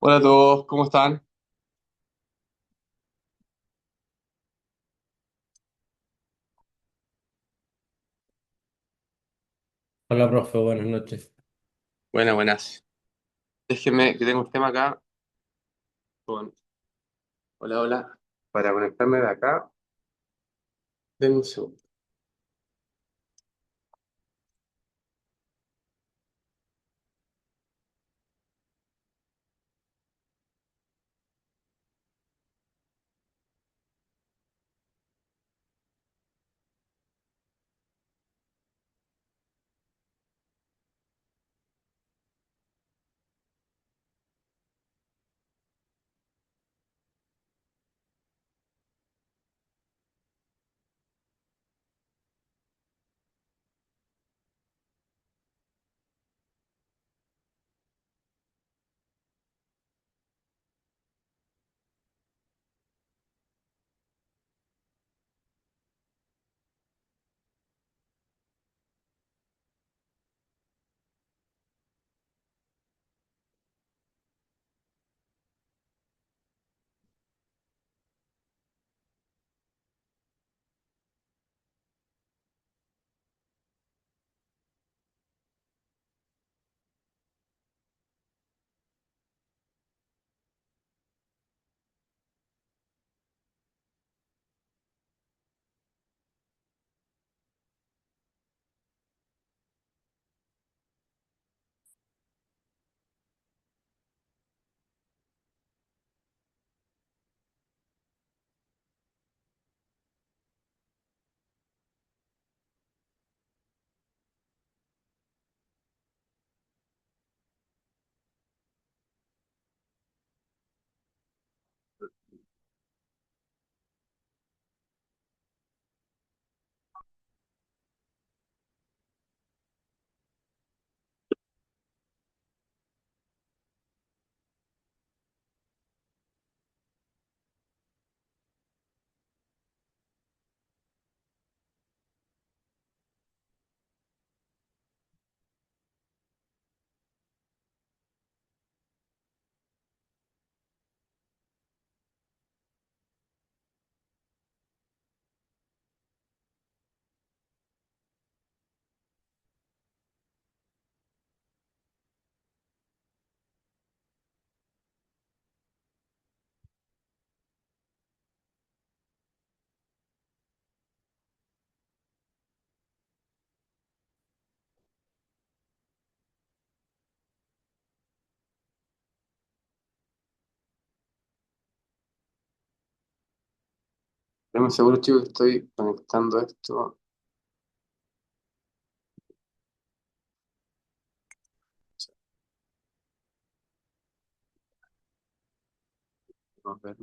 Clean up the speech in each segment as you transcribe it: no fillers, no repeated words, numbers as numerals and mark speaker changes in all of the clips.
Speaker 1: Hola a todos, ¿cómo están?
Speaker 2: Hola, profe, buenas noches.
Speaker 1: Buenas, buenas. Déjenme que tengo un tema acá con... Hola, hola. Para conectarme de acá, denme un segundo. Denme un seguro, chicos, que estoy conectando esto. A ver,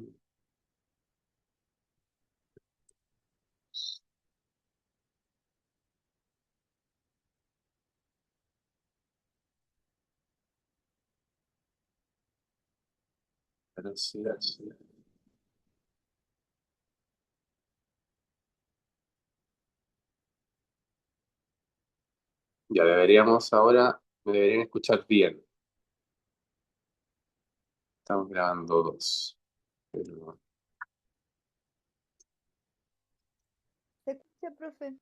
Speaker 1: sí. Ya deberíamos ahora, me deberían escuchar bien. Estamos grabando dos. Pero,
Speaker 3: ¿Se escucha, profe?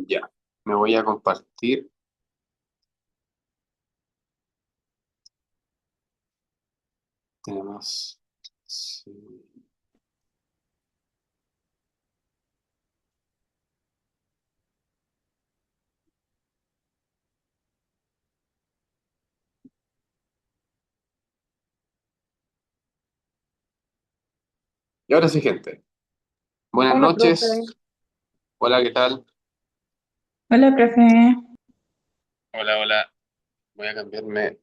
Speaker 1: ya, me voy a compartir. Tenemos... sí. Y ahora sí, gente. Buenas
Speaker 3: Hola,
Speaker 1: noches.
Speaker 3: profe.
Speaker 1: Hola, ¿qué tal?
Speaker 3: Hola, profe.
Speaker 1: Hola, hola. Voy a cambiarme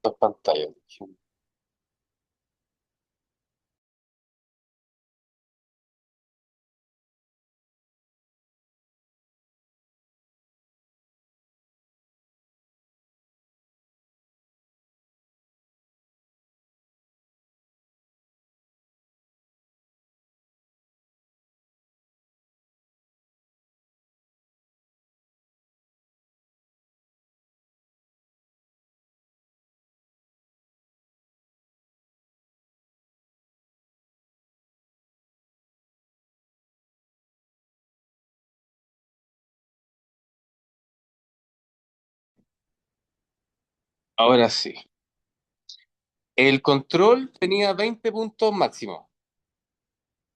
Speaker 1: dos pantallas. Ahora sí. El control tenía 20 puntos máximo.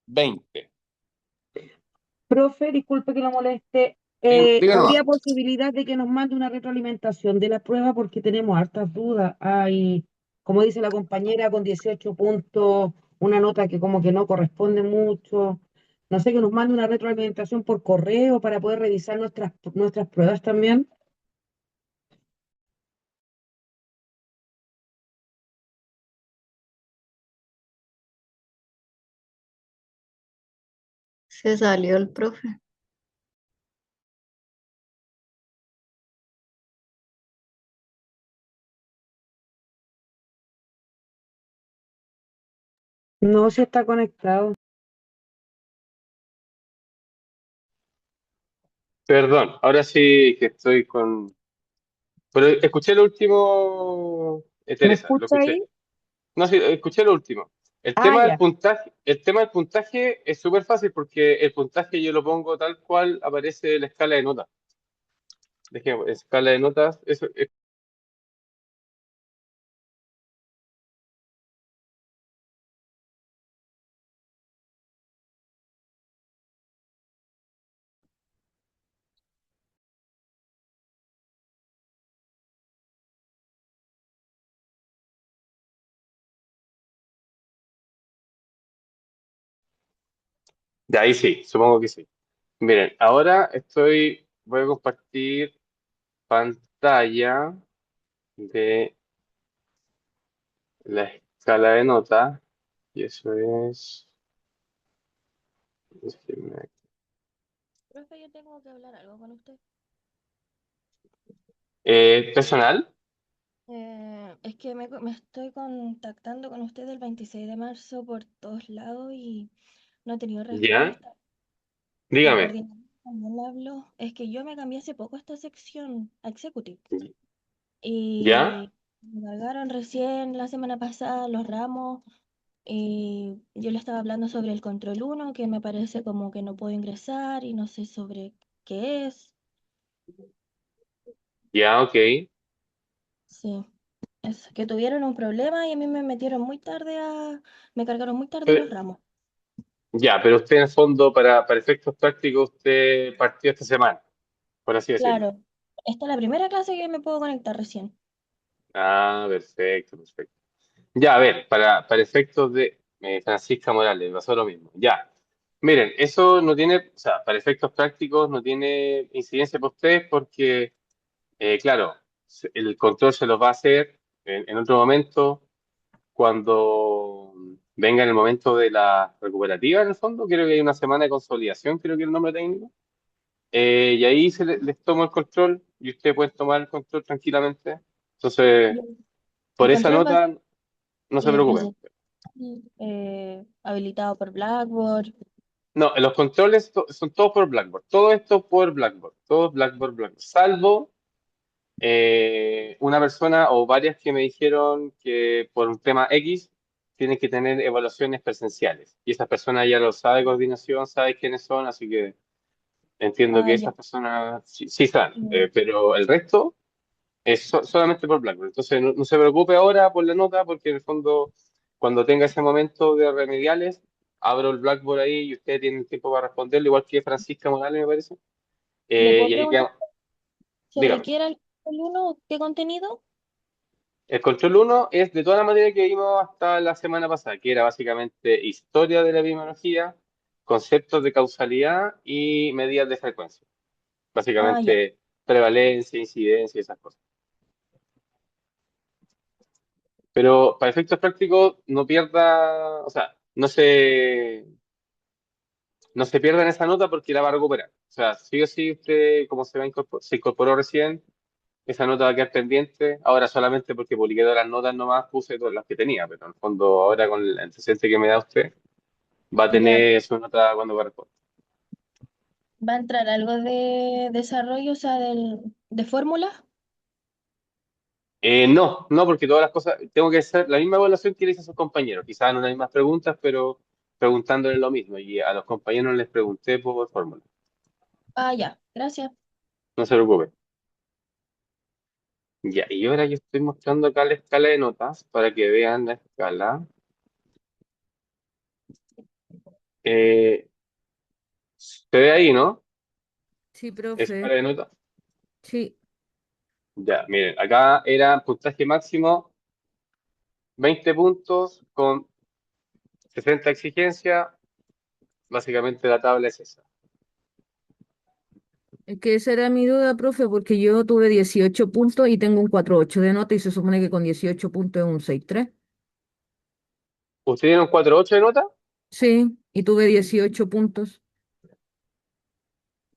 Speaker 1: 20.
Speaker 4: Profe, disculpe que lo moleste.
Speaker 1: Diga nomás.
Speaker 4: ¿Habría posibilidad de que nos mande una retroalimentación de la prueba? Porque tenemos hartas dudas. Hay, como dice la compañera, con 18 puntos, una nota que como que no corresponde mucho. No sé, que nos mande una retroalimentación por correo para poder revisar nuestras pruebas también.
Speaker 3: Se salió el profe.
Speaker 4: No se está conectado.
Speaker 1: Perdón, ahora sí que estoy con... Pero escuché lo último,
Speaker 4: ¿Me
Speaker 1: Teresa, lo
Speaker 4: escucha
Speaker 1: escuché.
Speaker 4: ahí?
Speaker 1: No, sí, escuché lo último.
Speaker 4: Ah, ya.
Speaker 1: El tema del puntaje es súper fácil porque el puntaje yo lo pongo tal cual aparece en la escala de notas. Dejemos, escala de notas, eso, de ahí sí, supongo que sí. Miren, ahora voy a compartir pantalla de la escala de notas y eso es...
Speaker 5: Profe, yo tengo que hablar algo con usted.
Speaker 1: Personal,
Speaker 5: Es que me estoy contactando con usted el 26 de marzo por todos lados y no he tenido
Speaker 1: ya,
Speaker 5: respuesta. La
Speaker 1: dígame,
Speaker 5: coordinadora también le habló. Es que yo me cambié hace poco a esta sección, a Executive,
Speaker 1: ya,
Speaker 5: y me cargaron recién la semana pasada los ramos. Y yo le estaba hablando sobre el control uno que me parece como que no puedo ingresar y no sé sobre qué es.
Speaker 1: ya, ok.
Speaker 5: Sí. Es que tuvieron un problema y a mí me metieron muy tarde me cargaron muy tarde
Speaker 1: Pero-
Speaker 5: los ramos.
Speaker 1: ya, pero usted en el fondo, para efectos prácticos, usted partió esta semana, por así decirlo.
Speaker 5: Claro, esta es la primera clase que me puedo conectar recién.
Speaker 1: Ah, perfecto, perfecto. Ya, a ver, para efectos de Francisca Morales, pasó lo mismo. Ya, miren, eso no tiene, o sea, para efectos prácticos no tiene incidencia para ustedes porque, claro, el control se los va a hacer en otro momento, cuando venga el momento de la recuperativa, en el fondo, creo que hay una semana de consolidación, creo que es el nombre técnico. Y ahí les tomo el control y ustedes pueden tomar el control tranquilamente. Entonces,
Speaker 5: Y el
Speaker 1: por esa
Speaker 5: control va a ser
Speaker 1: nota, no se preocupen.
Speaker 5: presencial, habilitado por Blackboard.
Speaker 1: No, los controles son todos por Blackboard. Todo esto por Blackboard. Todo Blackboard, Blackboard. Salvo una persona o varias que me dijeron que por un tema X tienen que tener evaluaciones presenciales. Y esa persona ya lo sabe, coordinación, sabe quiénes son, así que entiendo
Speaker 5: Ah,
Speaker 1: que
Speaker 5: ya.
Speaker 1: esas personas sí saben.
Speaker 5: Mm,
Speaker 1: Pero el resto es solamente por Blackboard. Entonces, no se preocupe ahora por la nota, porque en el fondo, cuando tenga ese momento de remediales, abro el Blackboard ahí y ustedes tienen tiempo para responderlo, igual que Francisca Morales, me parece.
Speaker 5: ¿Le puedo
Speaker 1: Y ahí
Speaker 5: preguntar
Speaker 1: quedamos.
Speaker 5: si
Speaker 1: Dígame.
Speaker 5: requiere el control 1 qué contenido?
Speaker 1: El control uno es de toda la materia que vimos hasta la semana pasada, que era básicamente historia de la epidemiología, conceptos de causalidad y medidas de frecuencia.
Speaker 5: Ah, ya.
Speaker 1: Básicamente prevalencia, incidencia y esas cosas. Pero para efectos prácticos, no pierda, o sea, no se pierdan esa nota porque la va a recuperar. O sea, sí o sí, usted, como se incorporó recién, esa nota va a quedar pendiente. Ahora solamente porque publiqué todas las notas nomás, puse todas las que tenía, pero en el fondo, ahora con el antecedente que me da usted, va a
Speaker 5: Ya.
Speaker 1: tener su nota cuando corresponda.
Speaker 5: ¿Va a entrar algo de desarrollo, o sea, de fórmulas?
Speaker 1: No, porque todas las cosas, tengo que hacer la misma evaluación que le hice a sus compañeros, quizás no las mismas preguntas, pero preguntándoles lo mismo. Y a los compañeros les pregunté por fórmula.
Speaker 5: Ah, ya. Gracias.
Speaker 1: No se preocupe. Ya, y ahora yo estoy mostrando acá la escala de notas para que vean la escala. Eh, Se ve ahí, ¿no?
Speaker 4: Sí, profe.
Speaker 1: Escala de notas.
Speaker 4: Sí.
Speaker 1: Ya, miren, acá era puntaje máximo 20 puntos con 60 exigencias. Básicamente la tabla es esa.
Speaker 4: Es que esa era mi duda, profe, porque yo tuve 18 puntos y tengo un 4,8 de nota y se supone que con 18 puntos es un 6,3.
Speaker 1: ¿Usted tiene un 4.8 de nota?
Speaker 4: Sí, y tuve 18 puntos.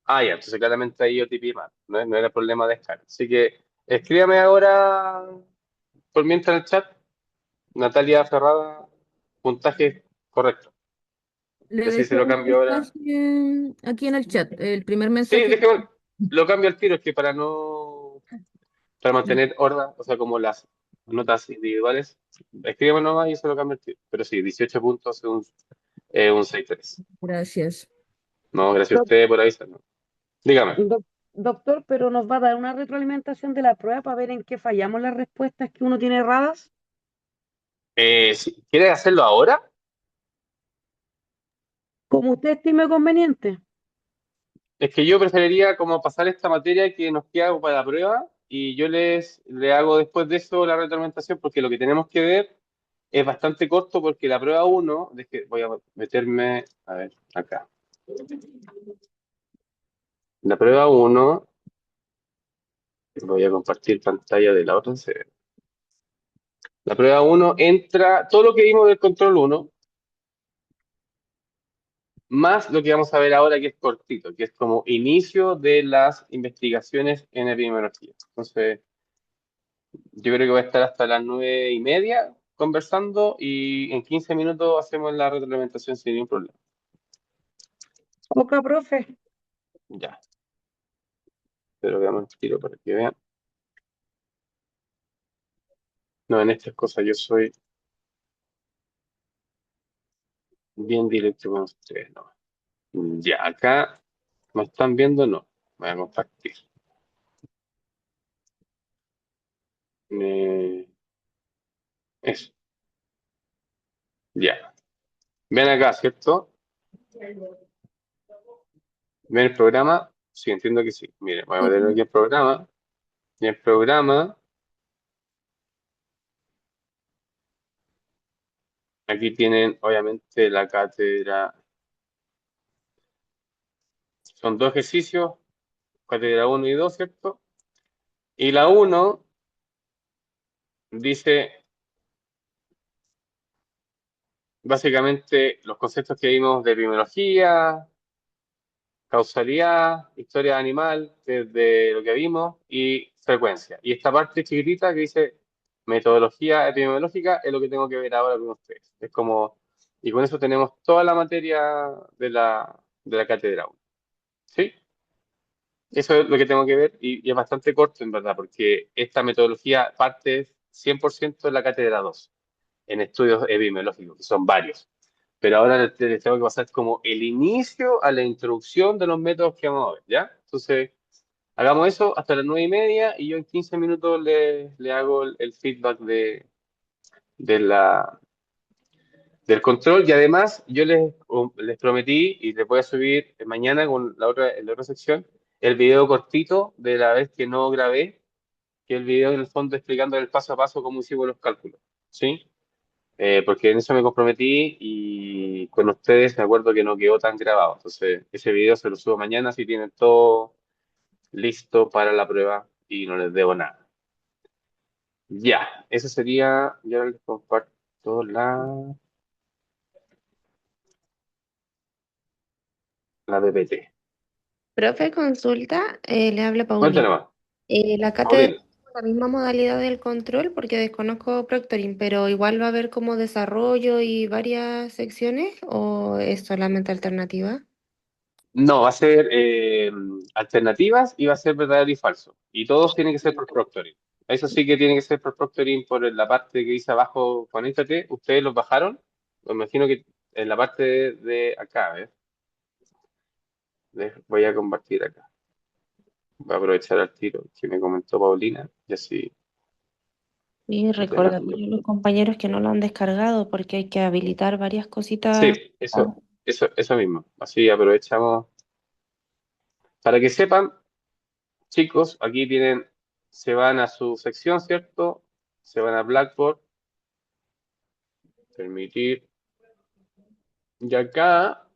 Speaker 1: Ah, ya, entonces claramente ahí yo tipé mal. No era problema de escala. Así que escríbame ahora por mientras en el chat, Natalia Ferrada, puntaje correcto.
Speaker 4: Le
Speaker 1: Y así se
Speaker 4: dejé
Speaker 1: lo
Speaker 4: un
Speaker 1: cambio ahora.
Speaker 4: mensaje aquí en el chat, el primer
Speaker 1: Sí,
Speaker 4: mensaje.
Speaker 1: déjeme, lo cambio al tiro, es que para mantener orden, o sea, como las notas individuales, escríbeme nomás y se lo cambio al tiro. Pero sí, 18 puntos es un 6.3.
Speaker 4: Gracias.
Speaker 1: No, gracias a
Speaker 4: Doc-
Speaker 1: usted por avisarnos. Dígame.
Speaker 4: Doctor, pero nos va a dar una retroalimentación de la prueba para ver en qué fallamos las respuestas que uno tiene erradas.
Speaker 1: ¿Quieres hacerlo ahora?
Speaker 4: Como usted estime conveniente.
Speaker 1: Es que yo preferiría como pasar esta materia que nos queda para la prueba y yo le hago después de eso la retroalimentación porque lo que tenemos que ver es bastante corto porque la prueba uno voy a meterme, a ver, acá. La prueba uno voy a compartir pantalla de la otra. La prueba uno entra todo lo que vimos del control uno más lo que vamos a ver ahora que es cortito, que es como inicio de las investigaciones en epidemiología. Entonces, yo creo que voy a estar hasta las 9:30 conversando y en 15 minutos hacemos la retroalimentación sin ningún problema.
Speaker 4: Ok, profe.
Speaker 1: Ya, pero veamos el tiro para que vean. No, en estas cosas yo soy bien directo con ustedes, ¿no? Ya, acá me están viendo, no. Voy a compartir. Eso, ya. Ven acá, ¿cierto? ¿Ven el programa? Sí, entiendo que sí. Miren, voy a meter aquí el programa. Y el programa, aquí tienen obviamente la cátedra. Son dos ejercicios, cátedra uno y 2, ¿cierto? Y la uno dice básicamente los conceptos que vimos de epidemiología, causalidad, historia animal, desde lo que vimos, y frecuencia. Y esta parte chiquitita que dice metodología epidemiológica es lo que tengo que ver ahora con ustedes. Es como, y con eso tenemos toda la materia de la cátedra 1. ¿Sí? Eso es lo que tengo que ver y es bastante corto en verdad, porque esta metodología parte 100% de la cátedra 2 en estudios epidemiológicos, que son varios. Pero ahora les tengo que pasar como el inicio a la introducción de los métodos que vamos a ver, ¿ya? Entonces, hagamos eso hasta las 9:30 y yo en 15 minutos le hago el feedback de del control y además yo les prometí y les voy a subir mañana con la otra sección el video cortito de la vez que no grabé, que es el video en el fondo explicando el paso a paso cómo hicimos los cálculos, ¿sí? Porque en eso me comprometí y con ustedes me acuerdo que no quedó tan grabado. Entonces, ese video se lo subo mañana si tienen todo listo para la prueba y no les debo nada. Ya, eso sería, ya les comparto la PPT.
Speaker 6: Profe, consulta, le habla
Speaker 1: Cuéntame
Speaker 6: Paulina.
Speaker 1: más.
Speaker 6: La cátedra
Speaker 1: Paulina.
Speaker 6: es la misma modalidad del control porque desconozco Proctoring, pero igual va a haber como desarrollo y varias secciones o es solamente alternativa.
Speaker 1: No, va a ser alternativas y va a ser verdadero y falso. Y todos tienen que ser por proctoring. Eso sí que tiene que ser por proctoring por la parte que dice abajo, conéctate. ¿Ustedes los bajaron? Me imagino que en la parte de acá, ¿ves? Voy a compartir acá. Voy a aprovechar al tiro que me comentó Paulina y así
Speaker 6: Y
Speaker 1: de la-
Speaker 6: recordarle a los compañeros que no lo han descargado porque hay que habilitar varias cositas.
Speaker 1: Sí, eso mismo. Así aprovechamos. Para que sepan, chicos, aquí tienen, se van a su sección, ¿cierto? Se van a Blackboard, permitir. Y acá,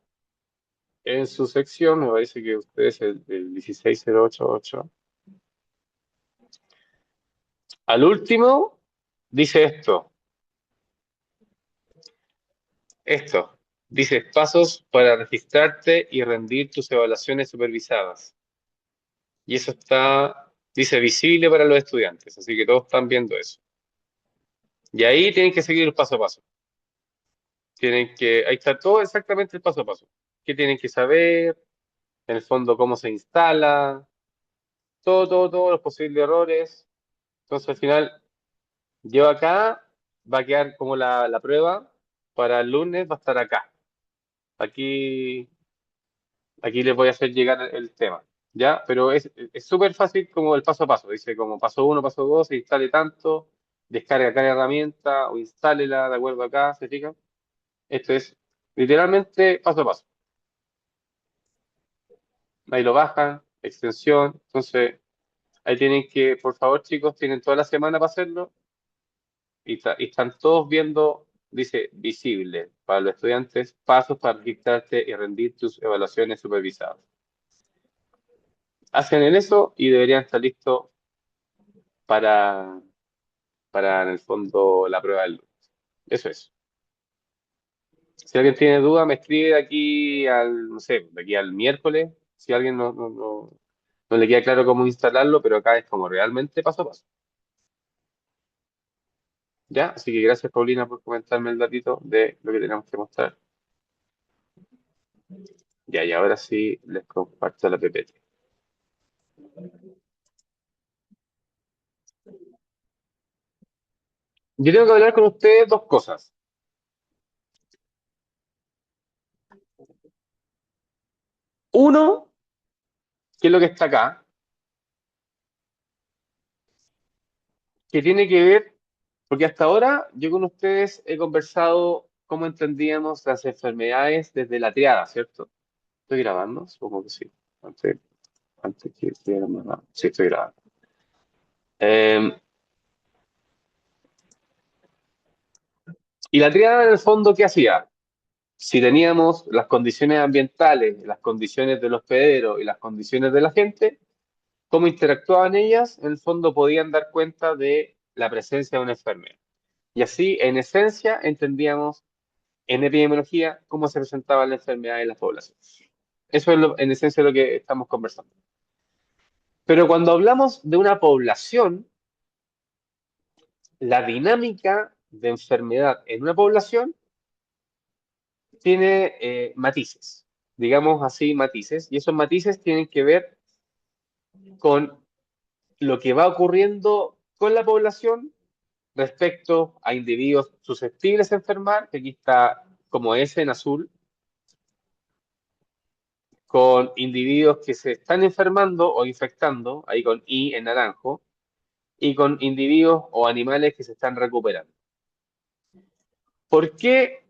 Speaker 1: en su sección, me parece que ustedes el 16088, al último, dice esto. Esto. Dice pasos para registrarte y rendir tus evaluaciones supervisadas. Y eso está, dice, visible para los estudiantes. Así que todos están viendo eso. Y ahí tienen que seguir el paso a paso. Ahí está todo exactamente el paso a paso. ¿Qué tienen que saber? En el fondo, cómo se instala, todos los posibles errores. Entonces, al final, yo acá va a quedar como la prueba para el lunes, va a estar acá. Aquí, aquí les voy a hacer llegar el tema, ¿ya? Pero es súper fácil como el paso a paso. Dice como paso uno, paso dos, instale tanto, descarga cada herramienta o instálela de acuerdo acá, ¿se fijan? Esto es literalmente paso a paso. Ahí lo bajan, extensión. Entonces, ahí tienen que, por favor, chicos, tienen toda la semana para hacerlo y están todos viendo, dice, visible para los estudiantes, pasos para registrarte y rendir tus evaluaciones supervisadas. Hacen en eso y deberían estar listos para, en el fondo, la prueba del lunes. Eso es. Si alguien tiene duda, me escribe de aquí al, no sé, de aquí al miércoles. Si alguien no le queda claro cómo instalarlo, pero acá es como realmente paso a paso. ¿Ya? Así que gracias, Paulina, por comentarme el datito de lo que tenemos que mostrar. Ya, y ahora sí les comparto la PPT. Yo tengo que hablar con ustedes dos cosas. Uno, que es lo que está acá, que tiene que ver, porque hasta ahora yo con ustedes he conversado cómo entendíamos las enfermedades desde la triada, ¿cierto? ¿Estoy grabando? Supongo que sí. Antes que estuviera grabando. Sí, estoy grabando. Y la triada en el fondo, ¿qué hacía? Si teníamos las condiciones ambientales, las condiciones del hospedero y las condiciones de la gente, cómo interactuaban ellas, en el fondo podían dar cuenta de la presencia de una enfermedad. Y así, en esencia, entendíamos en epidemiología cómo se presentaba la enfermedad en las poblaciones. Eso es en esencia lo que estamos conversando. Pero cuando hablamos de una población, la dinámica de enfermedad en una población tiene matices, digamos así, matices, y esos matices tienen que ver con lo que va ocurriendo con la población respecto a individuos susceptibles a enfermar, que aquí está como S en azul, con individuos que se están enfermando o infectando, ahí con I en naranjo, y con individuos o animales que se están recuperando. ¿Por qué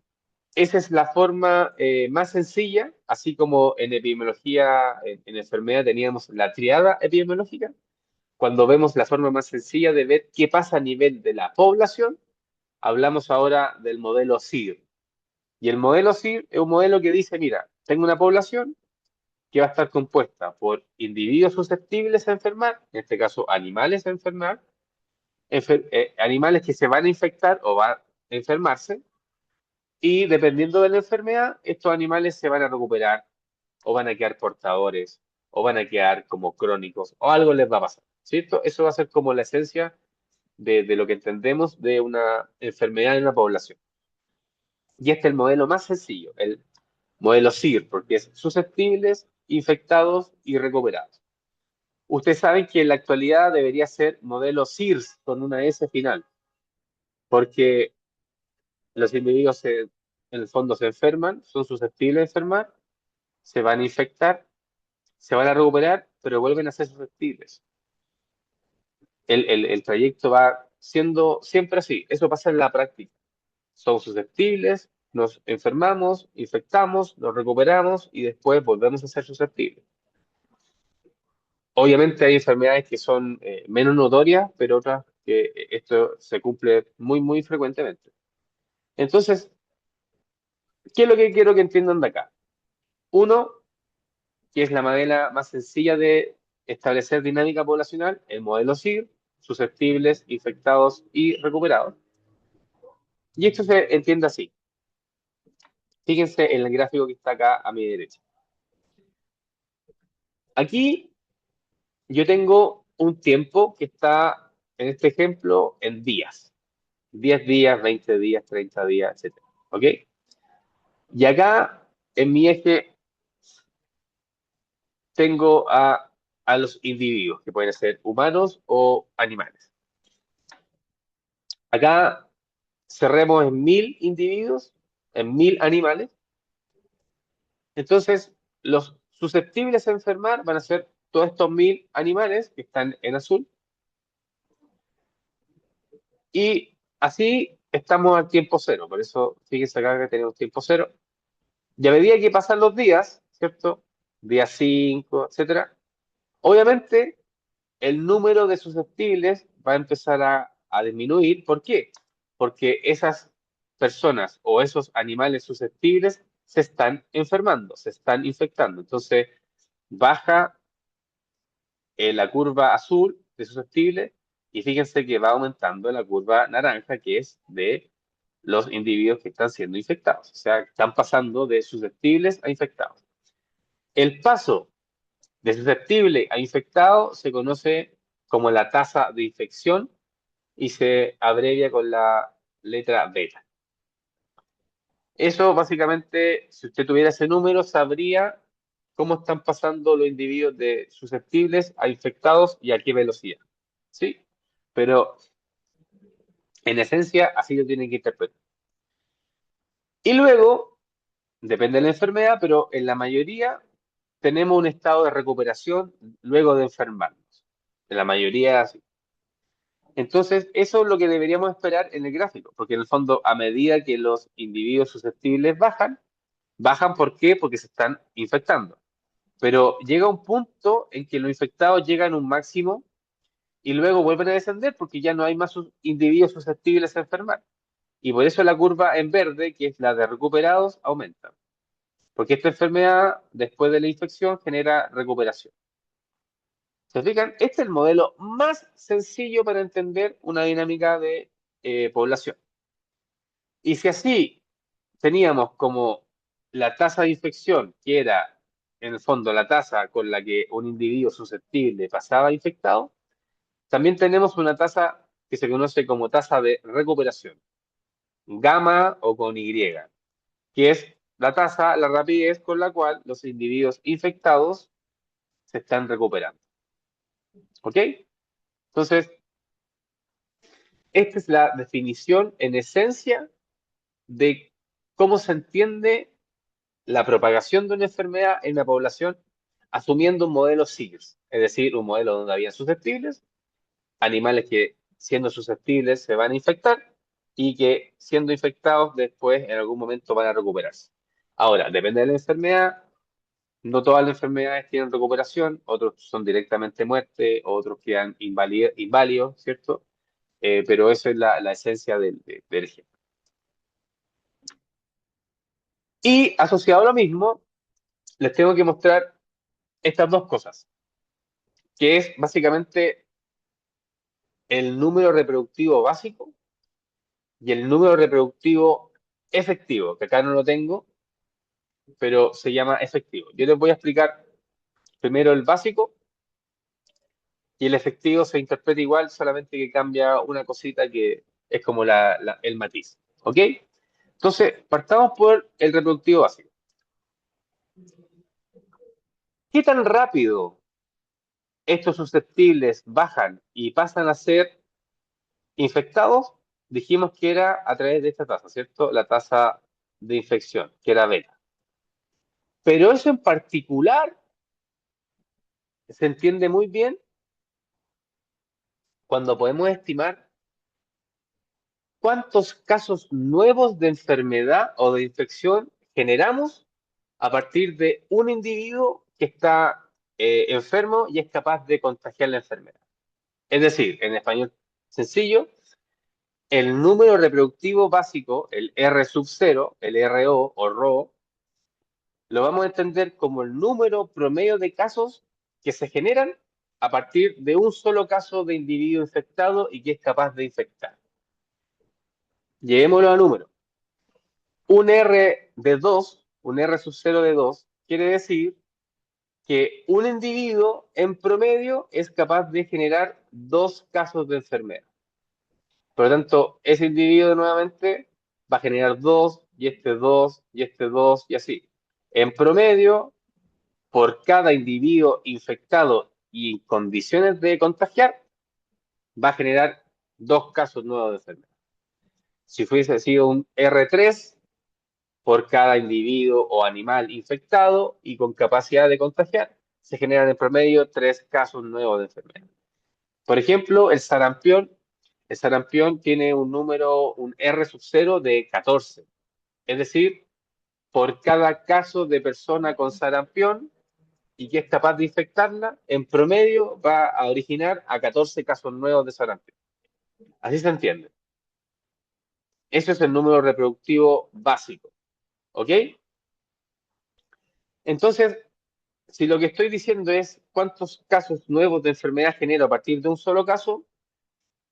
Speaker 1: esa es la forma más sencilla? Así como en epidemiología, en enfermedad teníamos la triada epidemiológica, cuando vemos la forma más sencilla de ver qué pasa a nivel de la población, hablamos ahora del modelo SIR. Y el modelo SIR es un modelo que dice, mira, tengo una población que va a estar compuesta por individuos susceptibles a enfermar, en este caso animales a enfermar, animales que se van a infectar o van a enfermarse, y dependiendo de la enfermedad, estos animales se van a recuperar o van a quedar portadores o van a quedar como crónicos o algo les va a pasar, ¿cierto? Eso va a ser como la esencia de lo que entendemos de una enfermedad en una población. Y este es el modelo más sencillo, el modelo SIR, porque es susceptibles, infectados y recuperados. Ustedes saben que en la actualidad debería ser modelo SIRS con una S final, porque los individuos en el fondo se enferman, son susceptibles de enfermar, se van a infectar, se van a recuperar pero vuelven a ser susceptibles. El trayecto va siendo siempre así. Eso pasa en la práctica. Somos susceptibles, nos enfermamos, infectamos, nos recuperamos y después volvemos a ser susceptibles. Obviamente hay enfermedades que son menos notorias, pero otras que esto se cumple muy, muy frecuentemente. Entonces, ¿qué es lo que quiero que entiendan de acá? Uno, que es la manera más sencilla de establecer dinámica poblacional, el modelo SIR, susceptibles, infectados y recuperados. Y esto se entiende así. Fíjense en el gráfico que está acá a mi derecha. Aquí yo tengo un tiempo que está, en este ejemplo, en días. 10 días, 20 días, 30 días, etc. ¿Ok? Y acá, en mi eje, tengo a los individuos, que pueden ser humanos o animales. Acá cerremos en 1000 individuos, en 1000 animales. Entonces, los susceptibles a enfermar van a ser todos estos 1000 animales que están en azul. Y así estamos al tiempo cero. Por eso, fíjense acá que tenemos tiempo cero. Y a medida que pasan los días, ¿cierto? Día 5, etcétera. Obviamente, el número de susceptibles va a empezar a disminuir. ¿Por qué? Porque esas personas o esos animales susceptibles se están enfermando, se están infectando. Entonces, baja la curva azul de susceptibles y fíjense que va aumentando la curva naranja, que es de los individuos que están siendo infectados. O sea, están pasando de susceptibles a infectados. El paso de susceptible a infectado se conoce como la tasa de infección y se abrevia con la letra beta. Eso básicamente, si usted tuviera ese número, sabría cómo están pasando los individuos de susceptibles a infectados y a qué velocidad. ¿Sí? Pero en esencia, así lo tienen que interpretar. Y luego, depende de la enfermedad, pero en la mayoría tenemos un estado de recuperación luego de enfermarnos. En la mayoría así. Entonces, eso es lo que deberíamos esperar en el gráfico, porque en el fondo, a medida que los individuos susceptibles bajan, ¿bajan por qué? Porque se están infectando. Pero llega un punto en que los infectados llegan a un máximo y luego vuelven a descender porque ya no hay más individuos susceptibles a enfermar. Y por eso la curva en verde, que es la de recuperados, aumenta. Porque esta enfermedad, después de la infección, genera recuperación. ¿Se fijan? Este es el modelo más sencillo para entender una dinámica de población. Y si así teníamos como la tasa de infección, que era en el fondo la tasa con la que un individuo susceptible pasaba infectado, también tenemos una tasa que se conoce como tasa de recuperación, gamma o con Y, que es la tasa, la rapidez con la cual los individuos infectados se están recuperando. ¿Ok? Entonces, esta es la definición en esencia de cómo se entiende la propagación de una enfermedad en la población asumiendo un modelo SIGS, es decir, un modelo donde había susceptibles, animales que siendo susceptibles se van a infectar y que siendo infectados después en algún momento van a recuperarse. Ahora, depende de la enfermedad, no todas las enfermedades tienen recuperación, otros son directamente muerte, otros quedan inválidos, ¿cierto? Pero eso es la esencia del ejemplo. Y asociado a lo mismo, les tengo que mostrar estas dos cosas, que es básicamente el número reproductivo básico y el número reproductivo efectivo, que acá no lo tengo, pero se llama efectivo. Yo les voy a explicar primero el básico y el efectivo se interpreta igual, solamente que cambia una cosita que es como el matiz. ¿Ok? Entonces, partamos por el reproductivo básico. ¿Qué tan rápido estos susceptibles bajan y pasan a ser infectados? Dijimos que era a través de esta tasa, ¿cierto? La tasa de infección, que era beta. Pero eso en particular se entiende muy bien cuando podemos estimar cuántos casos nuevos de enfermedad o de infección generamos a partir de un individuo que está enfermo y es capaz de contagiar la enfermedad. Es decir, en español sencillo, el número reproductivo básico, el R sub 0, el RO o RO, lo vamos a entender como el número promedio de casos que se generan a partir de un solo caso de individuo infectado y que es capaz de infectar. Llevémoslo a número. Un R de 2, un R sub 0 de 2, quiere decir que un individuo en promedio es capaz de generar 2 casos de enfermedad. Por lo tanto, ese individuo nuevamente va a generar 2, y este 2, y este 2, y así. En promedio, por cada individuo infectado y en condiciones de contagiar, va a generar 2 casos nuevos de enfermedad. Si fuese sido un R3, por cada individuo o animal infectado y con capacidad de contagiar, se generan en promedio 3 casos nuevos de enfermedad. Por ejemplo, el sarampión tiene un número, un R sub 0 de 14. Es decir, por cada caso de persona con sarampión y que es capaz de infectarla, en promedio va a originar a 14 casos nuevos de sarampión. Así se entiende. Eso es el número reproductivo básico. ¿Ok? Entonces, si lo que estoy diciendo es cuántos casos nuevos de enfermedad genero a partir de un solo caso,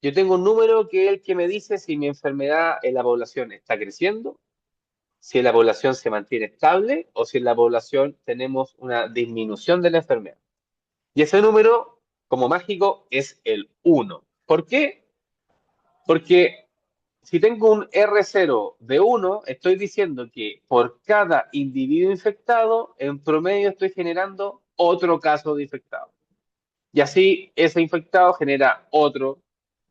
Speaker 1: yo tengo un número que es el que me dice si mi enfermedad en la población está creciendo, si en la población se mantiene estable o si en la población tenemos una disminución de la enfermedad. Y ese número, como mágico, es el 1. ¿Por qué? Porque si tengo un R0 de 1, estoy diciendo que por cada individuo infectado, en promedio estoy generando otro caso de infectado. Y así ese infectado genera otro.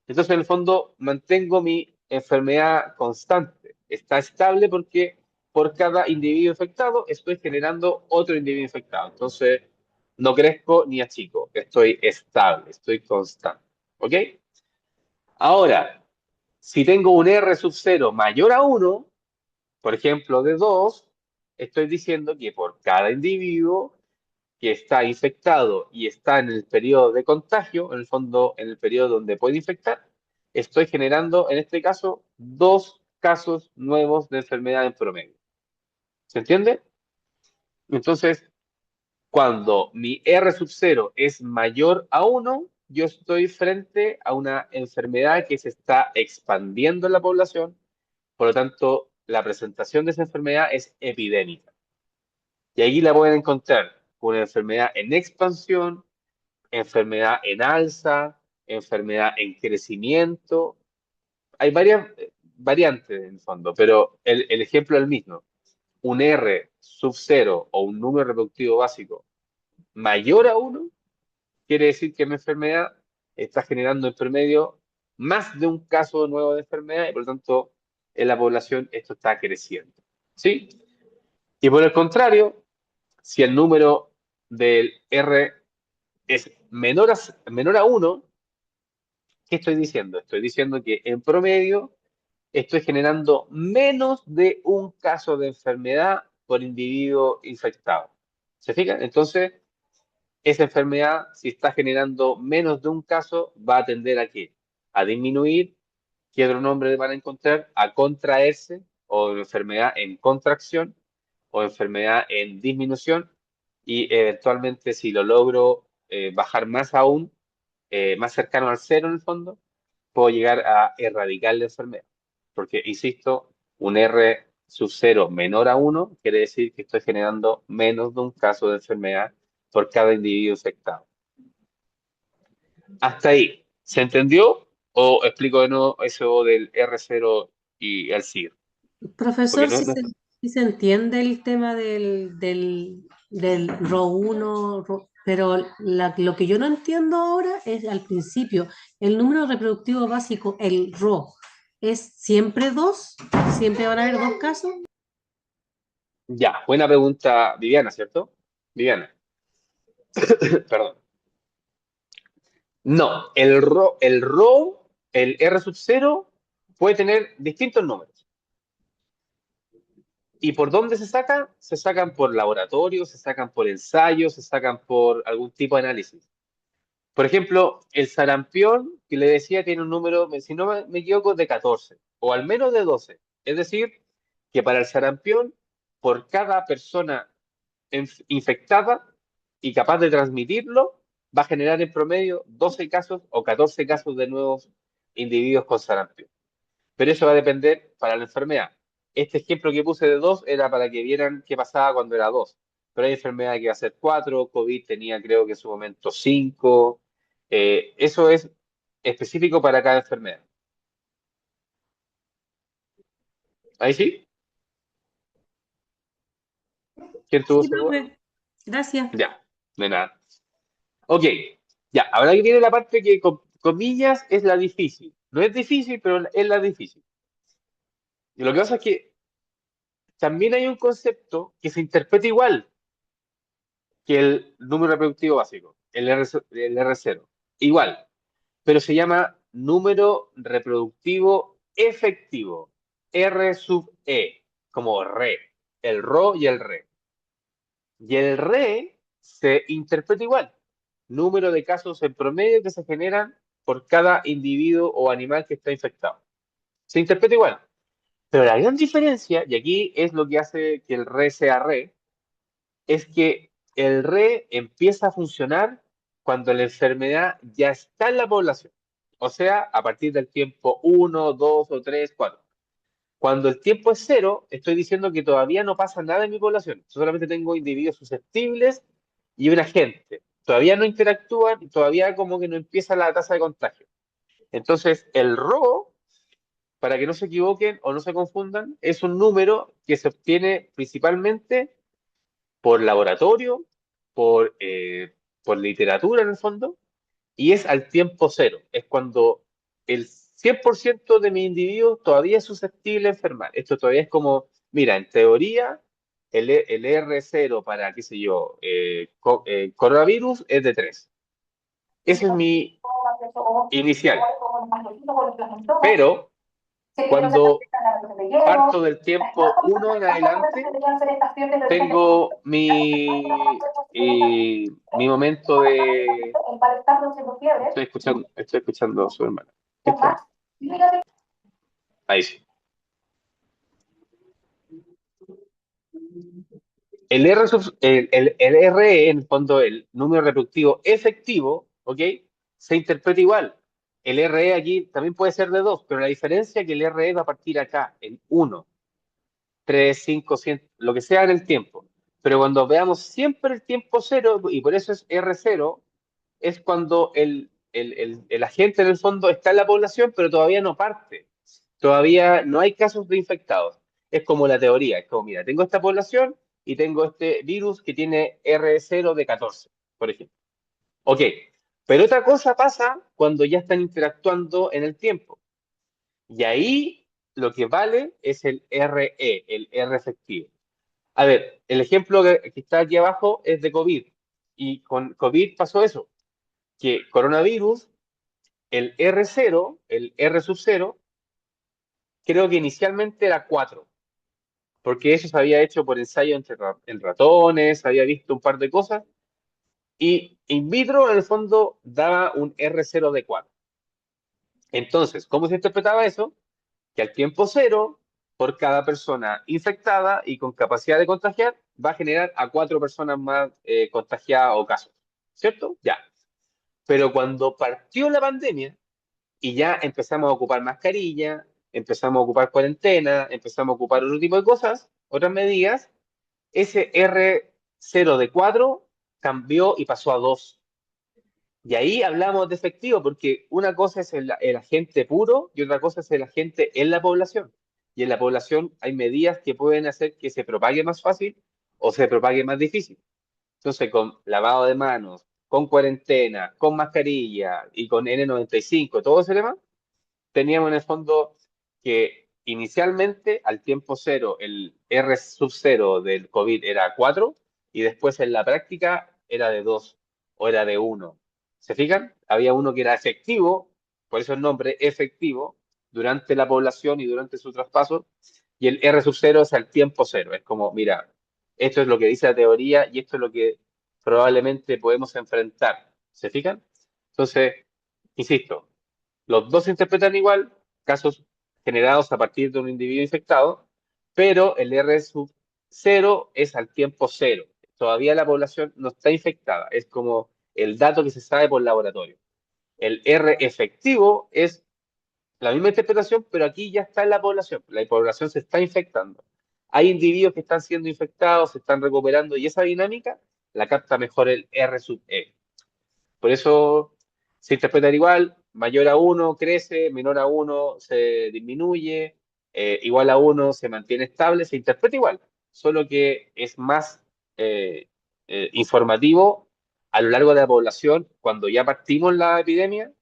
Speaker 1: Entonces, en el fondo, mantengo mi enfermedad constante. Está estable porque por cada individuo infectado estoy generando otro individuo infectado. Entonces, no crezco ni achico. Estoy estable, estoy constante. ¿Ok? Ahora, si tengo un R sub 0 mayor a 1, por ejemplo, de 2, estoy diciendo que por cada individuo que está infectado y está en el periodo de contagio, en el fondo, en el periodo donde puede infectar, estoy generando, en este caso, 2 casos nuevos de enfermedad en promedio. ¿Se entiende? Entonces, cuando mi R sub 0 es mayor a 1, yo estoy frente a una enfermedad que se está expandiendo en la población. Por lo tanto, la presentación de esa enfermedad es epidémica. Y ahí la pueden encontrar una enfermedad en expansión, enfermedad en alza, enfermedad en crecimiento. Hay varias variantes en el fondo, pero el ejemplo es el mismo. Un R sub 0 o un número reproductivo básico mayor a 1 quiere decir que mi enfermedad está generando en promedio más de un caso nuevo de enfermedad y por lo tanto en la población esto está creciendo. ¿Sí? Y por el contrario, si el número del R es menor a 1, ¿qué estoy diciendo? Estoy diciendo que en promedio estoy generando menos de un caso de enfermedad por individuo infectado. ¿Se fijan? Entonces, esa enfermedad, si está generando menos de un caso, va a tender a ¿qué? A disminuir. ¿Qué otro nombre van a encontrar? A contraerse, o enfermedad en contracción, o enfermedad en disminución, y eventualmente si lo logro bajar más aún, más cercano al 0 en el fondo, puedo llegar a erradicar la enfermedad. Porque, insisto, un R sub 0 menor a 1 quiere decir que estoy generando menos de un caso de enfermedad por cada individuo infectado. Hasta ahí. ¿Se entendió? ¿O explico de nuevo eso del R0 y el CIR? Porque
Speaker 7: Profesor, sí se entiende el tema del RO1, pero lo que yo no entiendo ahora es al principio, el número reproductivo básico, el RO, ¿es siempre 2? ¿Siempre van a haber 2 casos?
Speaker 1: Ya, buena pregunta, Viviana, ¿cierto? Viviana. Perdón. No, el R sub 0 puede tener distintos números. ¿Y por dónde se sacan? Se sacan por laboratorio, se sacan por ensayos, se sacan por algún tipo de análisis. Por ejemplo, el sarampión, que le decía, tiene un número, si no me equivoco, de 14, o al menos de 12. Es decir, que para el sarampión, por cada persona infectada y capaz de transmitirlo, va a generar en promedio 12 casos o 14 casos de nuevos individuos con sarampión. Pero eso va a depender para la enfermedad. Este ejemplo que puse de 2 era para que vieran qué pasaba cuando era 2. Pero hay enfermedad que va a ser 4, COVID tenía creo que en su momento 5. Eso es específico para cada enfermedad. ¿Ahí sí? ¿Quién tuvo
Speaker 7: Sí,
Speaker 1: su duda?
Speaker 7: profe. Gracias.
Speaker 1: Ya, de nada. Ok, ya, ahora que viene la parte que con comillas es la difícil. No es difícil, pero es la difícil. Y lo que pasa es que también hay un concepto que se interpreta igual que el número reproductivo básico, el R0. Igual, pero se llama número reproductivo efectivo, R sub E, como re, el ro y el re. Y el re se interpreta igual, número de casos en promedio que se generan por cada individuo o animal que está infectado. Se interpreta igual. Pero la gran diferencia, y aquí es lo que hace que el re sea re, es que el re empieza a funcionar cuando la enfermedad ya está en la población. O sea, a partir del tiempo 1, 2 o 3, 4. Cuando el tiempo es 0, estoy diciendo que todavía no pasa nada en mi población. Solamente tengo individuos susceptibles y un agente. Todavía no interactúan y todavía como que no empieza la tasa de contagio. Entonces, el RO, para que no se equivoquen o no se confundan, es un número que se obtiene principalmente por laboratorio, por literatura en el fondo, y es al tiempo 0. Es cuando el 100% de mis individuos todavía es susceptible a enfermar. Esto todavía es como, mira, en teoría, el R0 para, qué sé yo, coronavirus es de 3. Ese es mi inicial. Pero cuando parto del tiempo 1 en adelante, tengo mi momento de... Estoy escuchando a su hermana. ¿Qué está? Ahí sí. El RE, en el fondo, el número reproductivo efectivo, ¿ok? Se interpreta igual. El RE aquí también puede ser de 2, pero la diferencia es que el RE va a partir acá, en 1, 3, 5, 100, lo que sea en el tiempo. Pero cuando veamos siempre el tiempo 0, y por eso es R0, es cuando el agente en el fondo está en la población, pero todavía no parte. Todavía no hay casos de infectados. Es como la teoría, es como, mira, tengo esta población y tengo este virus que tiene R0 de 14, por ejemplo. Ok, pero otra cosa pasa cuando ya están interactuando en el tiempo. Y ahí lo que vale es el RE, el R efectivo. A ver, el ejemplo que está aquí abajo es de COVID. Y con COVID pasó eso, que coronavirus, el R0, el R sub 0, creo que inicialmente era 4, porque eso se había hecho por ensayo en ratones, había visto un par de cosas, y in vitro en el fondo daba un R0 de 4. Entonces, ¿cómo se interpretaba eso? Que al tiempo 0, por cada persona infectada y con capacidad de contagiar, va a generar a 4 personas más contagiadas o casos. ¿Cierto? Ya. Pero cuando partió la pandemia y ya empezamos a ocupar mascarilla, empezamos a ocupar cuarentena, empezamos a ocupar otro tipo de cosas, otras medidas, ese R0 de 4 cambió y pasó a 2. Y ahí hablamos de efectivo, porque una cosa es el agente puro y otra cosa es el agente en la población. Y en la población hay medidas que pueden hacer que se propague más fácil o se propague más difícil. Entonces, con lavado de manos, con cuarentena, con mascarilla y con N95, todo ese tema, teníamos en el fondo que inicialmente al tiempo 0 el R sub 0 del COVID era 4 y después en la práctica era de 2 o era de 1. ¿Se fijan? Había uno que era efectivo, por eso el nombre efectivo, durante la población y durante su traspaso, y el R sub cero es al tiempo cero. Es como, mira, esto es lo que dice la teoría y esto es lo que probablemente podemos enfrentar. ¿Se fijan? Entonces, insisto, los dos se interpretan igual, casos generados a partir de un individuo infectado, pero el R sub cero es al tiempo cero. Todavía la población no está infectada, es como el dato que se sabe por laboratorio. El R efectivo es la misma interpretación, pero aquí ya está en la población se está infectando. Hay individuos que están siendo infectados, se están recuperando y esa dinámica la capta mejor el R sub E. Por eso se interpreta igual, mayor a 1 crece, menor a 1 se disminuye, igual a 1 se mantiene estable, se interpreta igual, solo que es más informativo a lo largo de la población, cuando ya partimos la epidemia,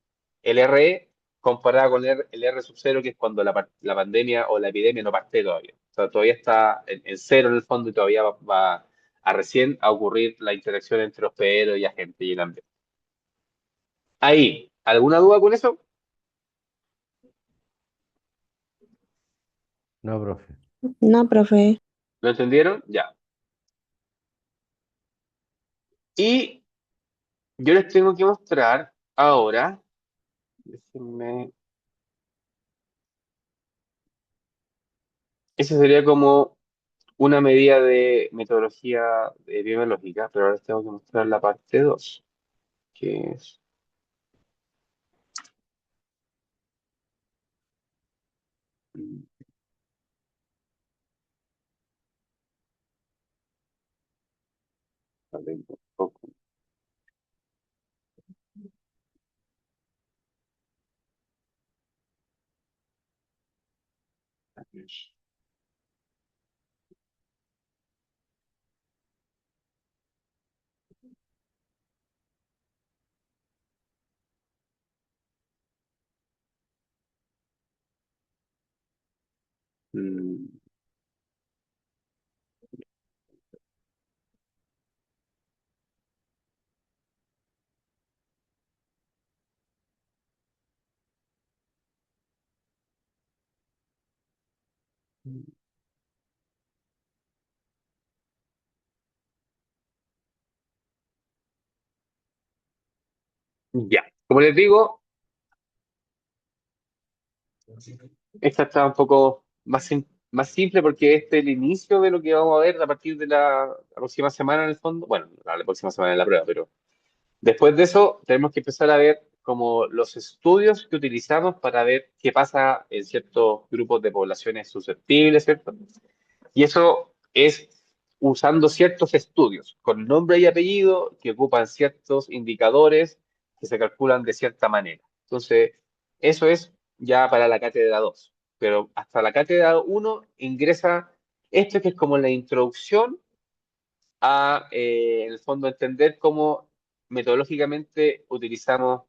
Speaker 1: el RE comparado con el R sub cero, que es cuando la pandemia o la epidemia no parte todavía. O sea, todavía está en cero en el fondo y todavía va a recién a ocurrir la interacción entre hospedero y agente y el ambiente. Ahí, ¿alguna duda con eso?
Speaker 2: No, profe.
Speaker 6: No, profe.
Speaker 1: ¿Lo entendieron? Ya. Y yo les tengo que mostrar ahora, déjenme, esa sería como una medida de metodología epidemiológica, pero ahora les tengo que mostrar la parte 2, que es... a ver, un poco. A ver. Mm, ya. Como les digo, esta está un poco más simple porque este es el inicio de lo que vamos a ver a partir de la próxima semana en el fondo. Bueno, la próxima semana en la prueba, pero después de eso tenemos que empezar a ver como los estudios que utilizamos para ver qué pasa en ciertos grupos de poblaciones susceptibles, ¿cierto? Y eso es usando ciertos estudios con nombre y apellido que ocupan ciertos indicadores que se calculan de cierta manera. Entonces, eso es ya para la cátedra 2. Pero hasta la cátedra 1 ingresa esto que es como la introducción a, en el fondo, entender cómo metodológicamente utilizamos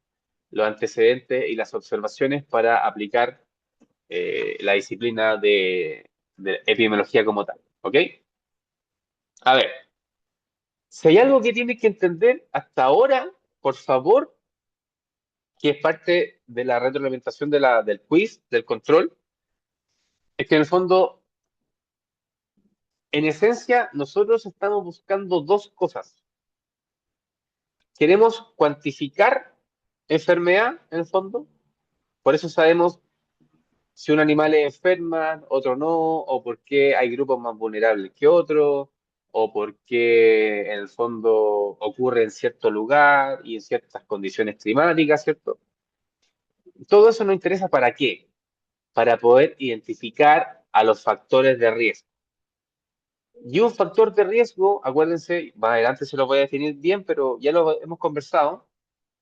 Speaker 1: los antecedentes y las observaciones para aplicar la disciplina de epidemiología como tal. ¿Ok? A ver, si hay algo que tienes que entender hasta ahora, por favor, que es parte de la retroalimentación del quiz, del control, es que en el fondo, en esencia, nosotros estamos buscando dos cosas. Queremos cuantificar enfermedad, en el fondo, por eso sabemos si un animal es enferma, otro no, o por qué hay grupos más vulnerables que otros, o por qué en el fondo ocurre en cierto lugar y en ciertas condiciones climáticas, ¿cierto? Todo eso nos interesa ¿para qué? Para poder identificar a los factores de riesgo. Y un factor de riesgo, acuérdense, más adelante se lo voy a definir bien, pero ya lo hemos conversado,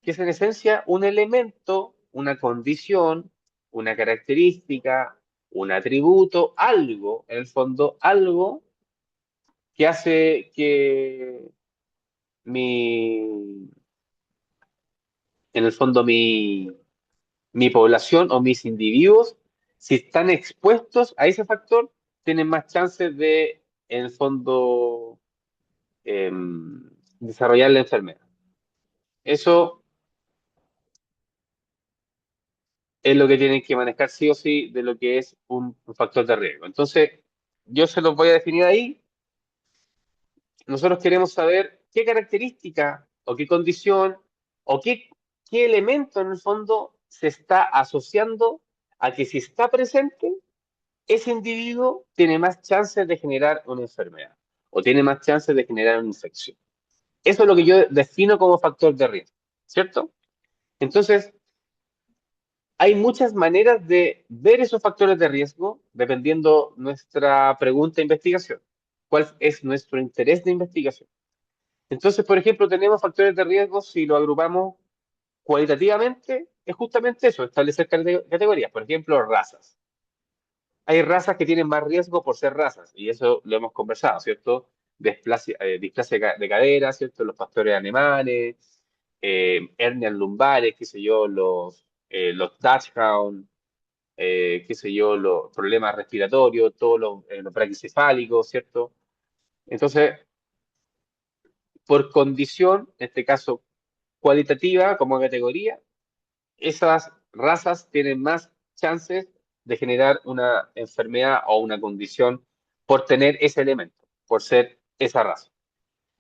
Speaker 1: que es en esencia un elemento, una condición, una característica, un atributo, algo, en el fondo, algo que hace que en el fondo, mi población o mis individuos, si están expuestos a ese factor, tienen más chances de, en el fondo, desarrollar la enfermedad. Eso es lo que tienen que manejar sí o sí de lo que es un factor de riesgo. Entonces, yo se los voy a definir ahí. Nosotros queremos saber qué característica o qué condición o qué elemento en el fondo se está asociando a que si está presente, ese individuo tiene más chances de generar una enfermedad o tiene más chances de generar una infección. Eso es lo que yo defino como factor de riesgo, ¿cierto? Entonces, hay muchas maneras de ver esos factores de riesgo dependiendo nuestra pregunta de investigación. ¿Cuál es nuestro interés de investigación? Entonces, por ejemplo, tenemos factores de riesgo si lo agrupamos cualitativamente, es justamente eso, establecer categorías. Por ejemplo, razas. Hay razas que tienen más riesgo por ser razas, y eso lo hemos conversado, ¿cierto? Displasia de cadera, ¿cierto? Los pastores alemanes, hernias lumbares, qué sé yo, los Dachshund, qué sé yo, los problemas respiratorios, todos los braquicefálicos, ¿cierto? Entonces, por condición, en este caso cualitativa como categoría, esas razas tienen más chances de generar una enfermedad o una condición por tener ese elemento, por ser esa raza.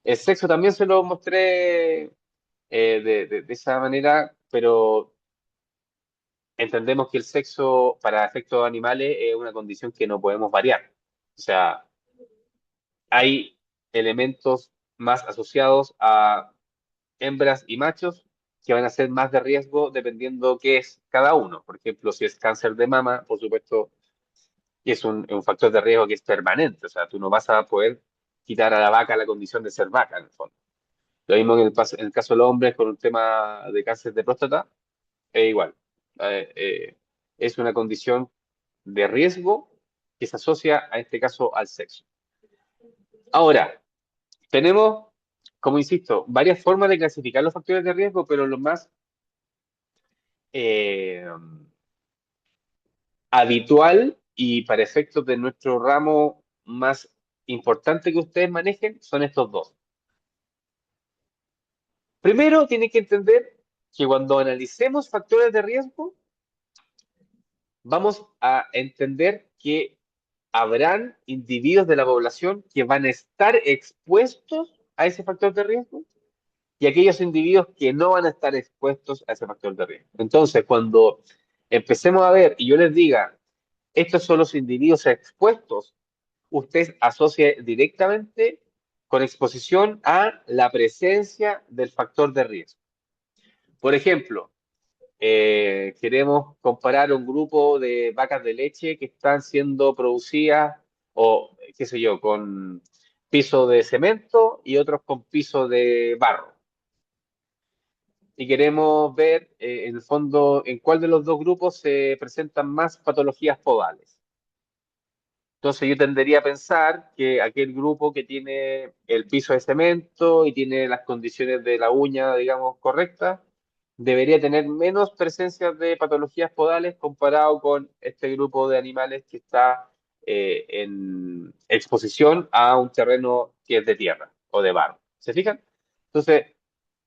Speaker 1: El sexo también se lo mostré de esa manera, pero entendemos que el sexo para efectos animales es una condición que no podemos variar. O sea, hay elementos más asociados a hembras y machos que van a ser más de riesgo dependiendo qué es cada uno. Por ejemplo, si es cáncer de mama, por supuesto, que es un factor de riesgo que es permanente. O sea, tú no vas a poder quitar a la vaca la condición de ser vaca, en el fondo. Lo mismo en el caso de los hombres con un tema de cáncer de próstata, es igual. Es una condición de riesgo que se asocia, a este caso, al sexo. Ahora, tenemos, como insisto, varias formas de clasificar los factores de riesgo, pero lo más eh, habitual y para efectos de nuestro ramo más importante que ustedes manejen son estos dos. Primero, tienen que entender que cuando analicemos factores de riesgo, vamos a entender que habrán individuos de la población que van a estar expuestos a ese factor de riesgo y aquellos individuos que no van a estar expuestos a ese factor de riesgo. Entonces, cuando empecemos a ver y yo les diga, estos son los individuos expuestos, usted asocia directamente con exposición a la presencia del factor de riesgo. Por ejemplo, queremos comparar un grupo de vacas de leche que están siendo producidas, o qué sé yo, con piso de cemento y otros con piso de barro. Y queremos ver, en el fondo, en cuál de los dos grupos se presentan más patologías podales. Entonces yo tendería a pensar que aquel grupo que tiene el piso de cemento y tiene las condiciones de la uña, digamos, correctas, debería tener menos presencia de patologías podales comparado con este grupo de animales que está en exposición a un terreno que es de tierra o de barro. ¿Se fijan? Entonces,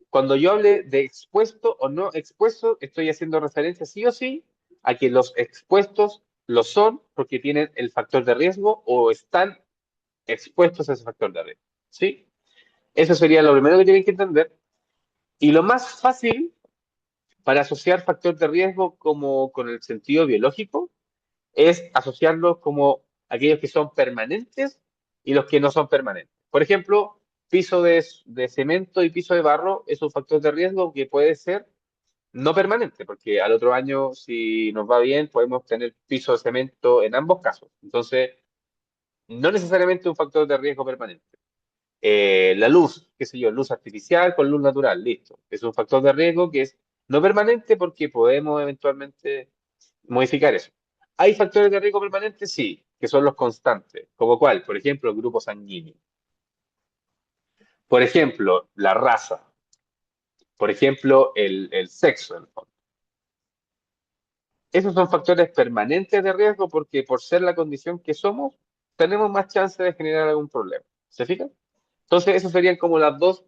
Speaker 1: cuando yo hable de expuesto o no expuesto, estoy haciendo referencia sí o sí a que los expuestos lo son porque tienen el factor de riesgo o están expuestos a ese factor de riesgo. ¿Sí? Eso sería lo primero que tienen que entender. Y lo más fácil para asociar factor de riesgo como con el sentido biológico es asociarlos como aquellos que son permanentes y los que no son permanentes. Por ejemplo, piso de cemento y piso de barro es un factor de riesgo que puede ser no permanente, porque al otro año, si nos va bien, podemos tener piso de cemento en ambos casos. Entonces, no necesariamente un factor de riesgo permanente. La luz, qué sé yo, luz artificial con luz natural, listo. Es un factor de riesgo que es no permanente porque podemos eventualmente modificar eso. ¿Hay factores de riesgo permanentes? Sí, que son los constantes. ¿Como cuál? Por ejemplo, el grupo sanguíneo. Por ejemplo, la raza. Por ejemplo, el sexo, en el fondo. Esos son factores permanentes de riesgo porque por ser la condición que somos, tenemos más chance de generar algún problema. ¿Se fijan? Entonces, esas serían como las dos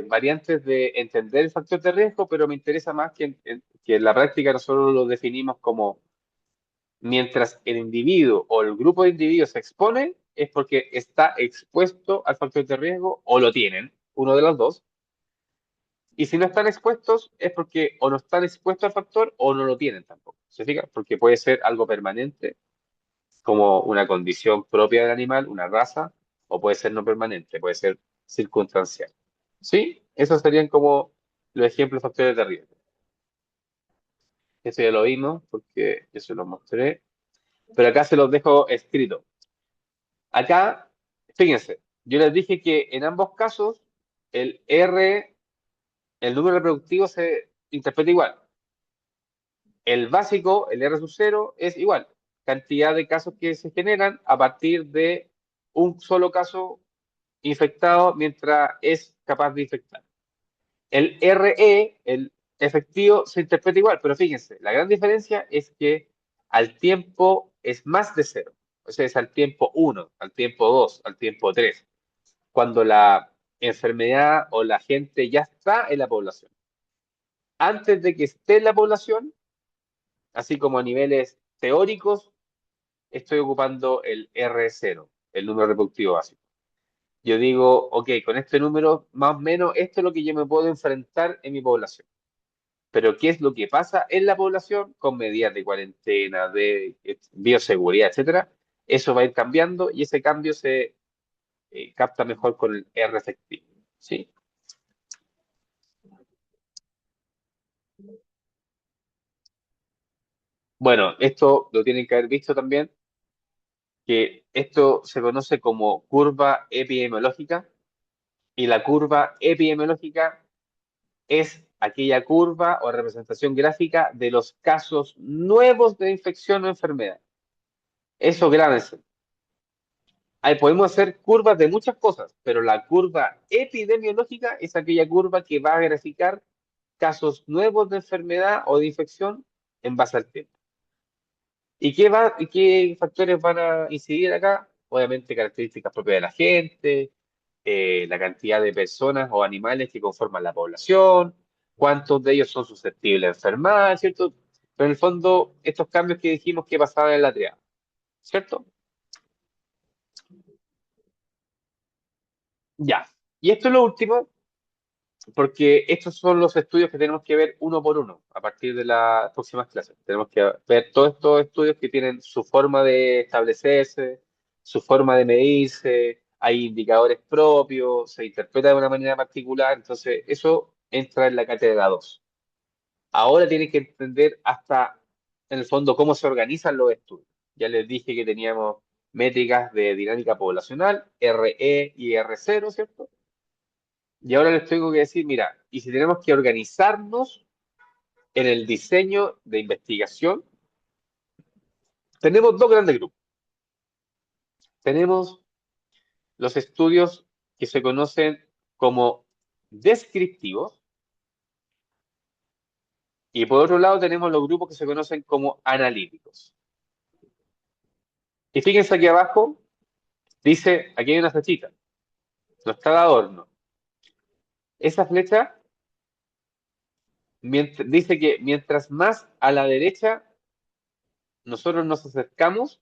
Speaker 1: variantes de entender el factor de riesgo, pero me interesa más que que en la práctica nosotros lo definimos como mientras el individuo o el grupo de individuos se expone, es porque está expuesto al factor de riesgo o lo tienen, uno de los dos. Y si no están expuestos, es porque o no están expuestos al factor o no lo tienen tampoco. ¿Se fija? Porque puede ser algo permanente, como una condición propia del animal, una raza, o puede ser no permanente, puede ser circunstancial. ¿Sí? Esos serían como los ejemplos de factores de riesgo. Eso ya lo vimos porque yo se lo mostré. Pero acá se los dejo escrito. Acá, fíjense, yo les dije que en ambos casos el R, el número reproductivo se interpreta igual. El básico, el R sub 0, es igual. Cantidad de casos que se generan a partir de un solo caso infectado mientras es capaz de infectar. El RE, el efectivo, se interpreta igual, pero fíjense, la gran diferencia es que al tiempo es más de 0. O sea, es al tiempo 1, al tiempo 2, al tiempo 3. Cuando la enfermedad o la gente ya está en la población. Antes de que esté en la población, así como a niveles teóricos, estoy ocupando el R0, el número reproductivo básico. Yo digo, ok, con este número, más o menos, esto es lo que yo me puedo enfrentar en mi población. Pero ¿qué es lo que pasa en la población con medidas de cuarentena, de bioseguridad, etcétera? Eso va a ir cambiando y ese cambio se capta mejor con el R efectivo. ¿Sí? Bueno, esto lo tienen que haber visto también, que esto se conoce como curva epidemiológica y la curva epidemiológica es aquella curva o representación gráfica de los casos nuevos de infección o enfermedad. Eso grábense. Ahí podemos hacer curvas de muchas cosas, pero la curva epidemiológica es aquella curva que va a graficar casos nuevos de enfermedad o de infección en base al tiempo. ¿Y qué factores van a incidir acá? Obviamente características propias de la gente, la cantidad de personas o animales que conforman la población, cuántos de ellos son susceptibles a enfermar, ¿cierto? Pero en el fondo, estos cambios que dijimos que pasaban en la triada, ¿cierto? Ya. Y esto es lo último, porque estos son los estudios que tenemos que ver uno por uno a partir de las próximas clases. Tenemos que ver todos estos estudios que tienen su forma de establecerse, su forma de medirse, hay indicadores propios, se interpreta de una manera particular, entonces eso entra en la cátedra 2. Ahora tienen que entender hasta, en el fondo, cómo se organizan los estudios. Ya les dije que teníamos métricas de dinámica poblacional, RE y R0, ¿cierto? Y ahora les tengo que decir, mira, y si tenemos que organizarnos en el diseño de investigación, tenemos dos grandes grupos. Tenemos los estudios que se conocen como descriptivos y por otro lado tenemos los grupos que se conocen como analíticos. Y fíjense aquí abajo, dice, aquí hay una flechita, no está de adorno. Esa flecha dice que mientras más a la derecha nosotros nos acercamos,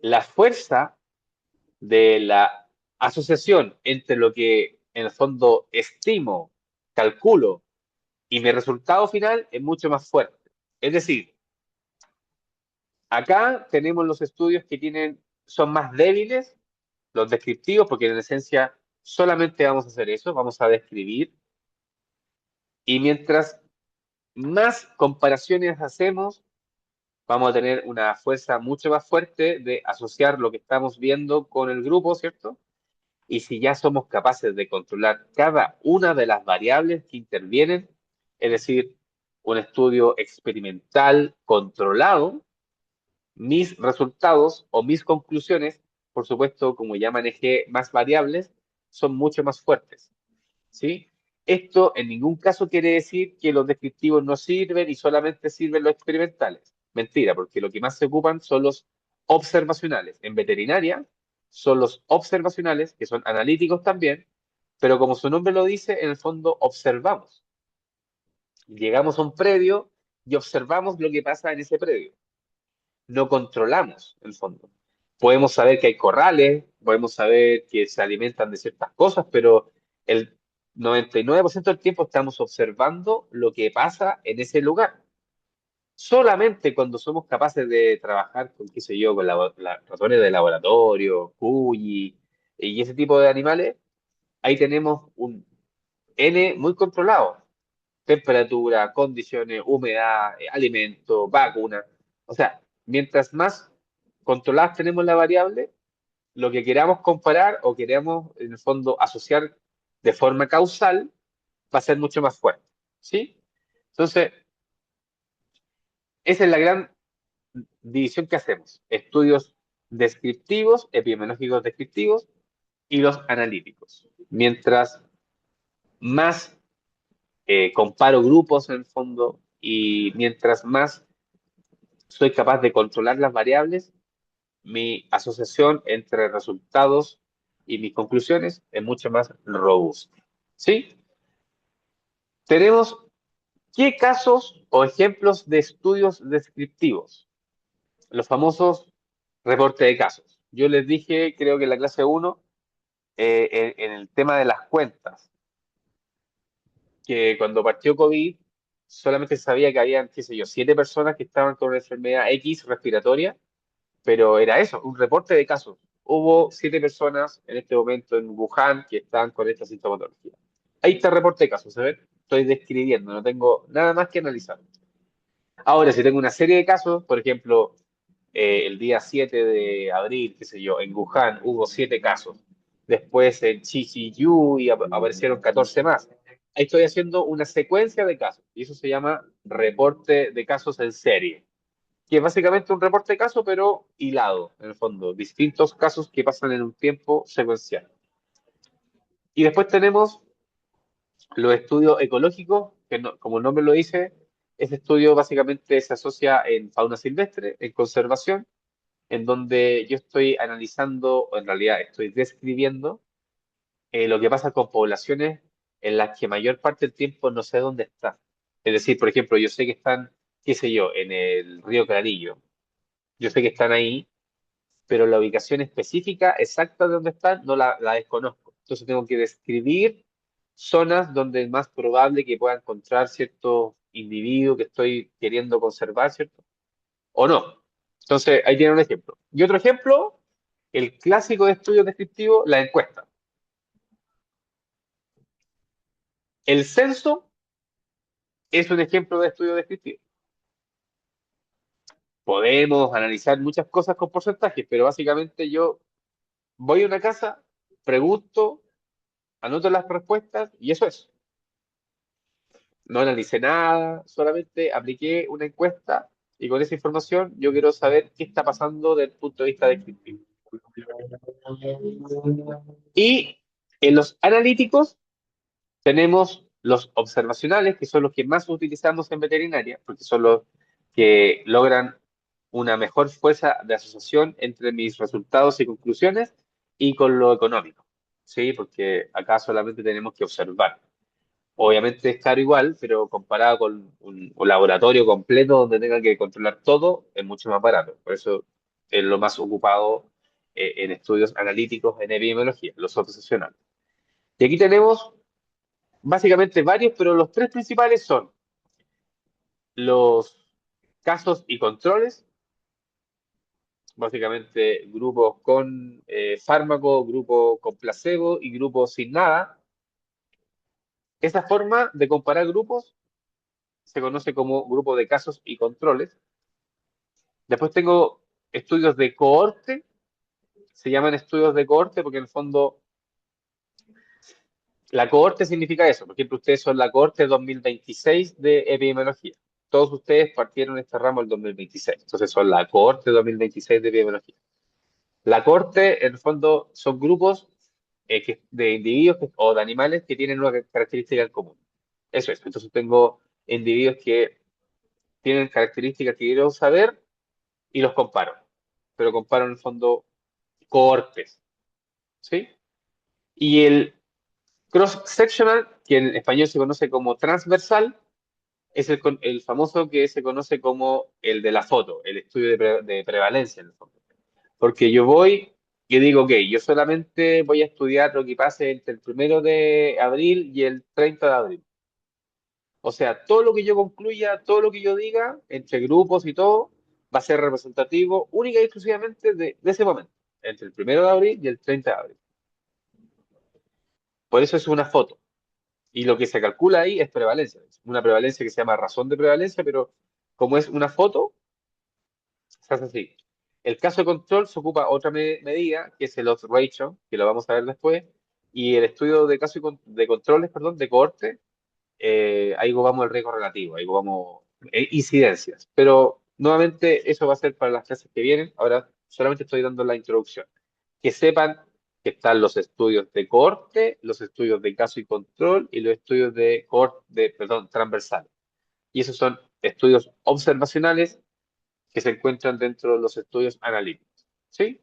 Speaker 1: la fuerza de la asociación entre lo que en el fondo estimo, calculo y mi resultado final es mucho más fuerte. Es decir, acá tenemos los estudios que son más débiles, los descriptivos, porque en esencia solamente vamos a hacer eso, vamos a describir. Y mientras más comparaciones hacemos, vamos a tener una fuerza mucho más fuerte de asociar lo que estamos viendo con el grupo, ¿cierto? Y si ya somos capaces de controlar cada una de las variables que intervienen, es decir, un estudio experimental controlado, mis resultados o mis conclusiones, por supuesto, como ya manejé más variables, son mucho más fuertes. ¿Sí? Esto en ningún caso quiere decir que los descriptivos no sirven y solamente sirven los experimentales. Mentira, porque lo que más se ocupan son los observacionales. En veterinaria son los observacionales, que son analíticos también, pero como su nombre lo dice, en el fondo observamos. Llegamos a un predio y observamos lo que pasa en ese predio. No controlamos, en el fondo. Podemos saber que hay corrales, podemos saber que se alimentan de ciertas cosas, pero el 99% del tiempo estamos observando lo que pasa en ese lugar. Solamente cuando somos capaces de trabajar con, qué sé yo, con ratones de laboratorio, cuyi y ese tipo de animales, ahí tenemos un N muy controlado. Temperatura, condiciones, humedad, alimento, vacuna. O sea, mientras más controladas tenemos la variable, lo que queramos comparar o queramos, en el fondo, asociar de forma causal, va a ser mucho más fuerte. ¿Sí? Entonces, esa es la gran división que hacemos. Estudios descriptivos, epidemiológicos descriptivos y los analíticos. Mientras más comparo grupos en el fondo y mientras más soy capaz de controlar las variables, mi asociación entre resultados y mis conclusiones es mucho más robusta. ¿Sí? Tenemos qué casos o ejemplos de estudios descriptivos. Los famosos reportes de casos. Yo les dije, creo que en la clase 1, en el tema de las cuentas, que cuando partió COVID, solamente sabía que habían, qué sé yo, 7 personas que estaban con una enfermedad X respiratoria, pero era eso, un reporte de casos. Hubo 7 personas en este momento en Wuhan que están con esta sintomatología. Ahí está el reporte de casos, ¿sabes? Estoy describiendo, no tengo nada más que analizar. Ahora, si tengo una serie de casos, por ejemplo, el día 7 de abril, qué sé yo, en Wuhan hubo 7 casos. Después en Chichiyu y aparecieron 14 más. Ahí estoy haciendo una secuencia de casos y eso se llama reporte de casos en serie, que es básicamente un reporte de casos, pero hilado, en el fondo, distintos casos que pasan en un tiempo secuencial. Y después tenemos los estudios ecológicos, que como el nombre lo dice, ese estudio básicamente se asocia en fauna silvestre, en conservación, en donde yo estoy analizando, o en realidad estoy describiendo, lo que pasa con poblaciones en las que mayor parte del tiempo no sé dónde está. Es decir, por ejemplo, yo sé que están, qué sé yo, en el río Clarillo. Yo sé que están ahí, pero la ubicación específica exacta de dónde están no la desconozco. Entonces tengo que describir zonas donde es más probable que pueda encontrar cierto individuo que estoy queriendo conservar, ¿cierto? O no. Entonces, ahí tiene un ejemplo. Y otro ejemplo, el clásico de estudio descriptivo, la encuesta. El censo es un ejemplo de estudio descriptivo. Podemos analizar muchas cosas con porcentajes, pero básicamente yo voy a una casa, pregunto, anoto las respuestas y eso es. No analicé nada, solamente apliqué una encuesta y con esa información yo quiero saber qué está pasando desde el punto de vista descriptivo. Y en los analíticos tenemos los observacionales, que son los que más utilizamos en veterinaria, porque son los que logran una mejor fuerza de asociación entre mis resultados y conclusiones y con lo económico, ¿sí? Porque acá solamente tenemos que observar. Obviamente es caro igual, pero comparado con un laboratorio completo donde tenga que controlar todo, es mucho más barato. Por eso es lo más ocupado en estudios analíticos en epidemiología, los observacionales. Y aquí tenemos básicamente varios, pero los 3 principales son los casos y controles, básicamente grupos con fármaco, grupos con placebo y grupos sin nada. Esa forma de comparar grupos se conoce como grupo de casos y controles. Después tengo estudios de cohorte, se llaman estudios de cohorte porque en el fondo la cohorte significa eso. Por ejemplo, ustedes son la cohorte 2026 de epidemiología. Todos ustedes partieron este ramo el 2026. Entonces son la cohorte 2026 de epidemiología. La cohorte, en el fondo, son grupos de individuos o de animales que tienen una característica en común. Eso es. Entonces tengo individuos que tienen características que quiero saber y los comparo. Pero comparo en el fondo cohortes. ¿Sí? Y el cross-sectional, que en español se conoce como transversal, es el famoso que se conoce como el de la foto, el estudio de prevalencia en el fondo. Porque yo voy y digo, ok, yo solamente voy a estudiar lo que pase entre el 1 de abril y el 30 de abril. O sea, todo lo que yo concluya, todo lo que yo diga, entre grupos y todo, va a ser representativo única y exclusivamente de ese momento, entre el 1 de abril y el 30 de abril. Por eso es una foto. Y lo que se calcula ahí es prevalencia. Una prevalencia que se llama razón de prevalencia, pero como es una foto, se hace así. El caso de control se ocupa otra medida, que es el odds ratio, que lo vamos a ver después, y el estudio de caso de controles, perdón, de cohorte, ahí vamos el riesgo relativo, ahí vamos incidencias. Pero nuevamente eso va a ser para las clases que vienen. Ahora solamente estoy dando la introducción. Que sepan que están los estudios de cohorte, los estudios de caso y control y los estudios de cohorte, perdón, transversales. Y esos son estudios observacionales que se encuentran dentro de los estudios analíticos. ¿Sí?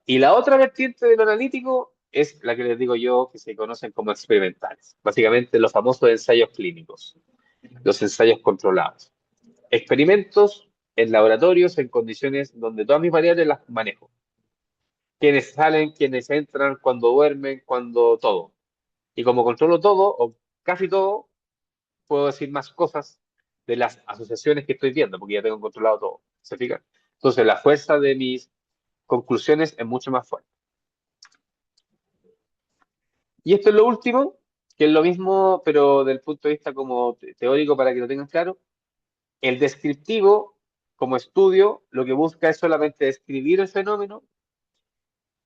Speaker 1: Y la otra vertiente de lo analítico es la que les digo yo, que se conocen como experimentales. Básicamente los famosos ensayos clínicos, los ensayos controlados. Experimentos en laboratorios en condiciones donde todas mis variables las manejo. Quienes salen, quienes entran, cuando duermen, cuando todo. Y como controlo todo, o casi todo, puedo decir más cosas de las asociaciones que estoy viendo, porque ya tengo controlado todo. ¿Se fijan? Entonces, la fuerza de mis conclusiones es mucho más fuerte. Y esto es lo último, que es lo mismo, pero del punto de vista como teórico, para que lo tengan claro. El descriptivo, como estudio, lo que busca es solamente describir el fenómeno.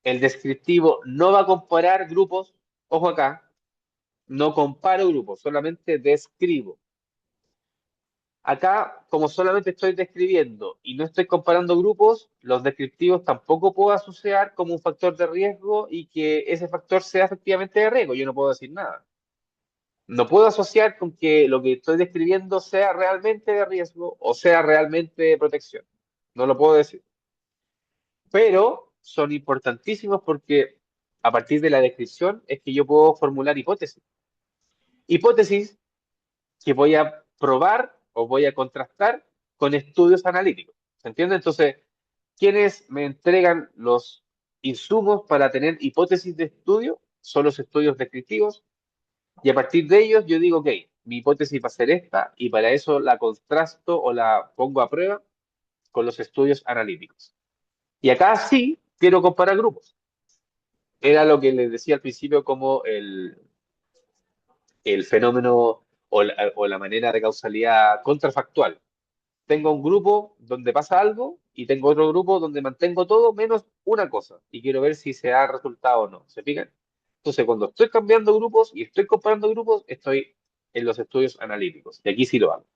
Speaker 1: El descriptivo no va a comparar grupos, ojo acá, no comparo grupos, solamente describo. Acá, como solamente estoy describiendo y no estoy comparando grupos, los descriptivos tampoco puedo asociar como un factor de riesgo y que ese factor sea efectivamente de riesgo. Yo no puedo decir nada. No puedo asociar con que lo que estoy describiendo sea realmente de riesgo o sea realmente de protección. No lo puedo decir. Pero son importantísimos porque a partir de la descripción es que yo puedo formular hipótesis. Hipótesis que voy a probar o voy a contrastar con estudios analíticos. ¿Se entiende? Entonces, ¿quiénes me entregan los insumos para tener hipótesis de estudio? Son los estudios descriptivos. Y a partir de ellos yo digo, ok, mi hipótesis va a ser esta y para eso la contrasto o la pongo a prueba con los estudios analíticos. Y acá sí quiero comparar grupos. Era lo que les decía al principio como el fenómeno o la manera de causalidad contrafactual. Tengo un grupo donde pasa algo y tengo otro grupo donde mantengo todo menos una cosa y quiero ver si se da resultado o no. ¿Se fijan? Entonces, cuando estoy cambiando grupos y estoy comparando grupos, estoy en los estudios analíticos y aquí sí lo hago.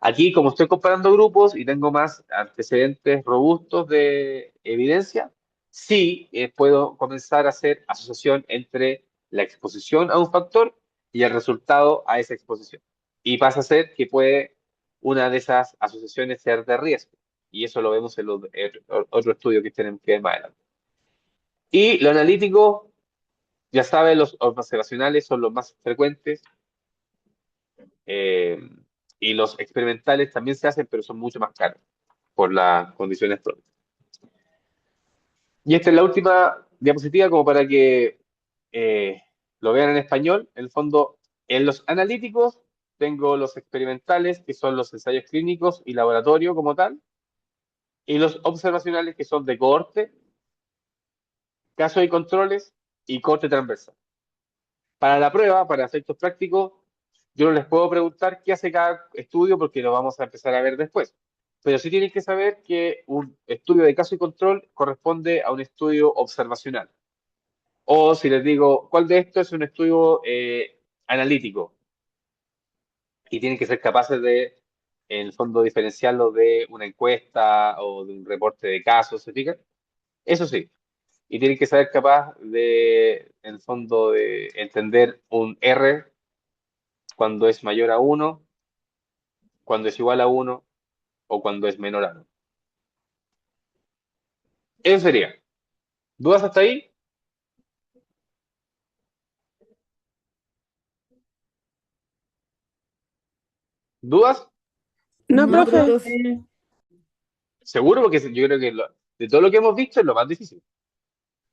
Speaker 1: Aquí, como estoy comparando grupos y tengo más antecedentes robustos de evidencia, sí puedo comenzar a hacer asociación entre la exposición a un factor y el resultado a esa exposición. Y pasa a ser que puede una de esas asociaciones ser de riesgo. Y eso lo vemos en otro estudio que tenemos que ver más adelante. Y lo analítico, ya saben, los observacionales son los más frecuentes. Eh, y los experimentales también se hacen, pero son mucho más caros por las condiciones propias. Y esta es la última diapositiva como para que lo vean en español. En el fondo, en los analíticos tengo los experimentales, que son los ensayos clínicos y laboratorio como tal, y los observacionales, que son de cohorte, casos y controles y cohorte transversal. Para la prueba, para efectos prácticos, yo no les puedo preguntar qué hace cada estudio porque lo vamos a empezar a ver después. Pero sí tienen que saber que un estudio de caso y control corresponde a un estudio observacional. O si les digo, ¿cuál de estos es un estudio analítico? Y tienen que ser capaces de, en el fondo, diferenciarlo de una encuesta o de un reporte de casos, ¿se fijan? Eso sí. Y tienen que ser capaz de, en el fondo, de entender un R cuando es mayor a 1, cuando es igual a 1 o cuando es menor a 1. Eso sería. ¿Dudas hasta ahí? ¿Dudas?
Speaker 6: No,
Speaker 5: No,
Speaker 6: profe.
Speaker 5: profe.
Speaker 1: Seguro, porque yo creo que de todo lo que hemos visto es lo más difícil.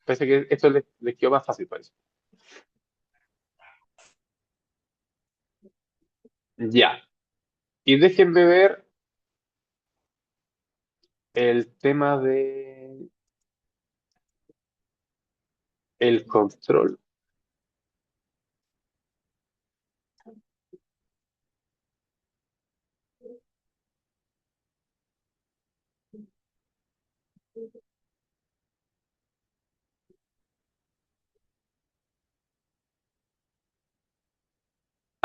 Speaker 1: Parece que esto les quedó más fácil, parece. Ya. Y déjenme ver el tema de el control.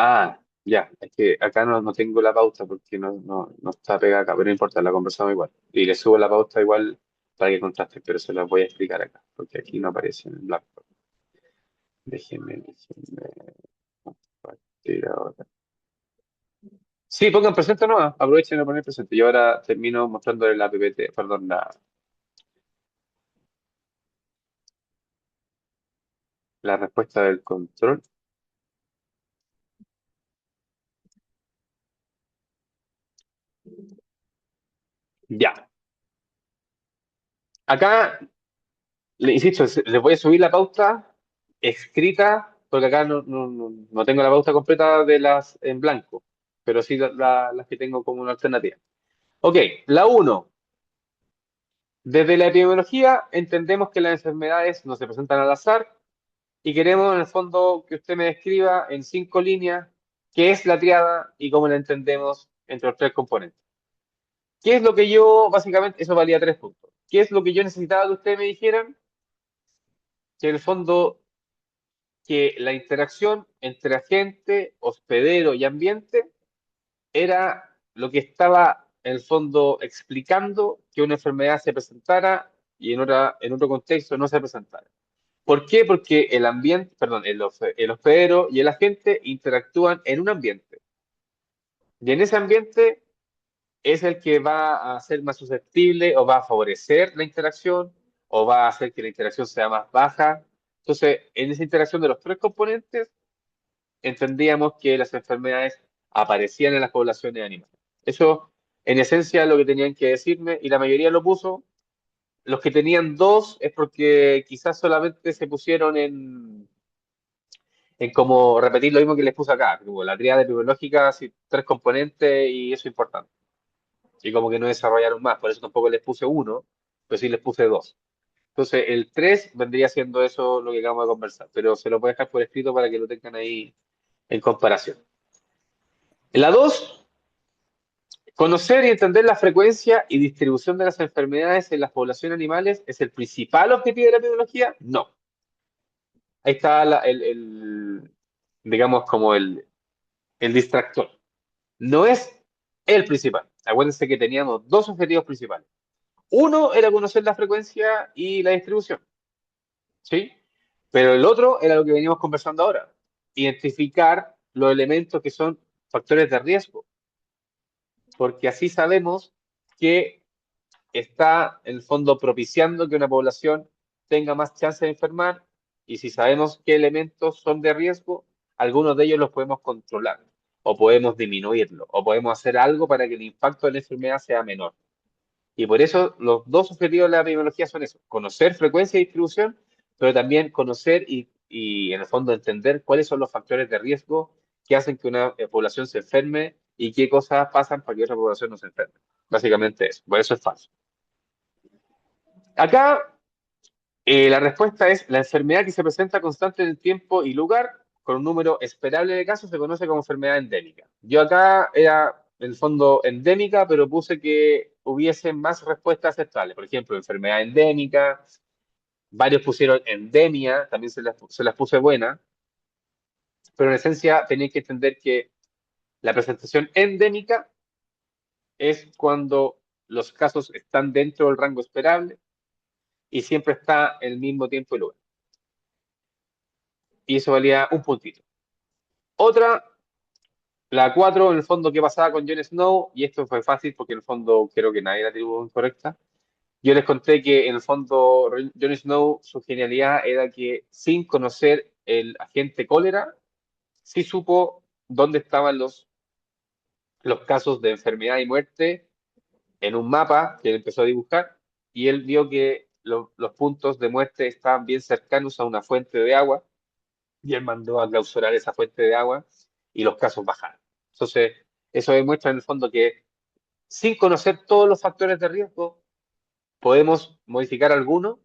Speaker 1: Ah, ya. Es que acá no tengo la pauta porque no está pegada acá, pero no importa, la conversamos igual. Y le subo la pauta igual para que contraste, pero se las voy a explicar acá, porque aquí no aparece en el Blackboard. Déjenme compartir ahora. Sí, pongan presente nomás, aprovechen de poner presente. Yo ahora termino mostrándole la PPT, perdón, la respuesta del control. Ya. Acá, le insisto, les voy a subir la pauta escrita, porque acá no tengo la pauta completa de las en blanco, pero sí las que tengo como una alternativa. Ok, la uno. Desde la epidemiología entendemos que las enfermedades no se presentan al azar y queremos en el fondo que usted me describa en 5 líneas qué es la triada y cómo la entendemos entre los 3 componentes. ¿Qué es lo que yo, básicamente, eso valía 3 puntos? ¿Qué es lo que yo necesitaba que ustedes me dijeran? Que en el fondo, que la interacción entre agente, hospedero y ambiente era lo que estaba en el fondo explicando que una enfermedad se presentara y en otro contexto no se presentara. ¿Por qué? Porque el ambiente, perdón, el hospedero y el agente interactúan en un ambiente. Y en ese ambiente es el que va a ser más susceptible o va a favorecer la interacción o va a hacer que la interacción sea más baja. Entonces, en esa interacción de los 3 componentes, entendíamos que las enfermedades aparecían en las poblaciones animales. Eso, en esencia, es lo que tenían que decirme y la mayoría lo puso. Los que tenían 2 es porque quizás solamente se pusieron en como repetir lo mismo que les puse acá, como la tríada epidemiológica, 3 componentes y eso es importante. Y como que no desarrollaron más, por eso tampoco les puse 1, pero sí les puse 2. Entonces, el 3 vendría siendo eso lo que acabamos de conversar, pero se lo voy a dejar por escrito para que lo tengan ahí en comparación. En la 2, conocer y entender la frecuencia y distribución de las enfermedades en las poblaciones animales es el principal objetivo de la epidemiología. No. Ahí está digamos, como el distractor. No es el principal. Acuérdense que teníamos 2 objetivos principales. Uno era conocer la frecuencia y la distribución, ¿sí? Pero el otro era lo que veníamos conversando ahora, identificar los elementos que son factores de riesgo, porque así sabemos que está en el fondo propiciando que una población tenga más chance de enfermar y si sabemos qué elementos son de riesgo, algunos de ellos los podemos controlar o podemos disminuirlo o podemos hacer algo para que el impacto de la enfermedad sea menor. Y por eso los 2 objetivos de la epidemiología son eso, conocer frecuencia y distribución, pero también conocer y en el fondo entender cuáles son los factores de riesgo que hacen que una población se enferme y qué cosas pasan para que otra población no se enferme. Básicamente eso, por eso es falso. Acá la respuesta es la enfermedad que se presenta constante en el tiempo y lugar con un número esperable de casos se conoce como enfermedad endémica. Yo acá era en el fondo endémica, pero puse que hubiese más respuestas aceptables. Por ejemplo, enfermedad endémica, varios pusieron endemia, también se las puse buena, pero en esencia tenéis que entender que la presentación endémica es cuando los casos están dentro del rango esperable y siempre está en el mismo tiempo y lugar. Y eso valía un puntito. Otra, la 4 en el fondo, ¿qué pasaba con Jon Snow? Y esto fue fácil porque en el fondo creo que nadie la tuvo incorrecta. Yo les conté que en el fondo Jon Snow, su genialidad era que sin conocer el agente cólera, sí supo dónde estaban los los casos de enfermedad y muerte en un mapa que él empezó a dibujar y él vio que los puntos de muerte estaban bien cercanos a una fuente de agua y él mandó a clausurar esa fuente de agua y los casos bajaron. Entonces, eso demuestra en el fondo que sin conocer todos los factores de riesgo, podemos modificar algunos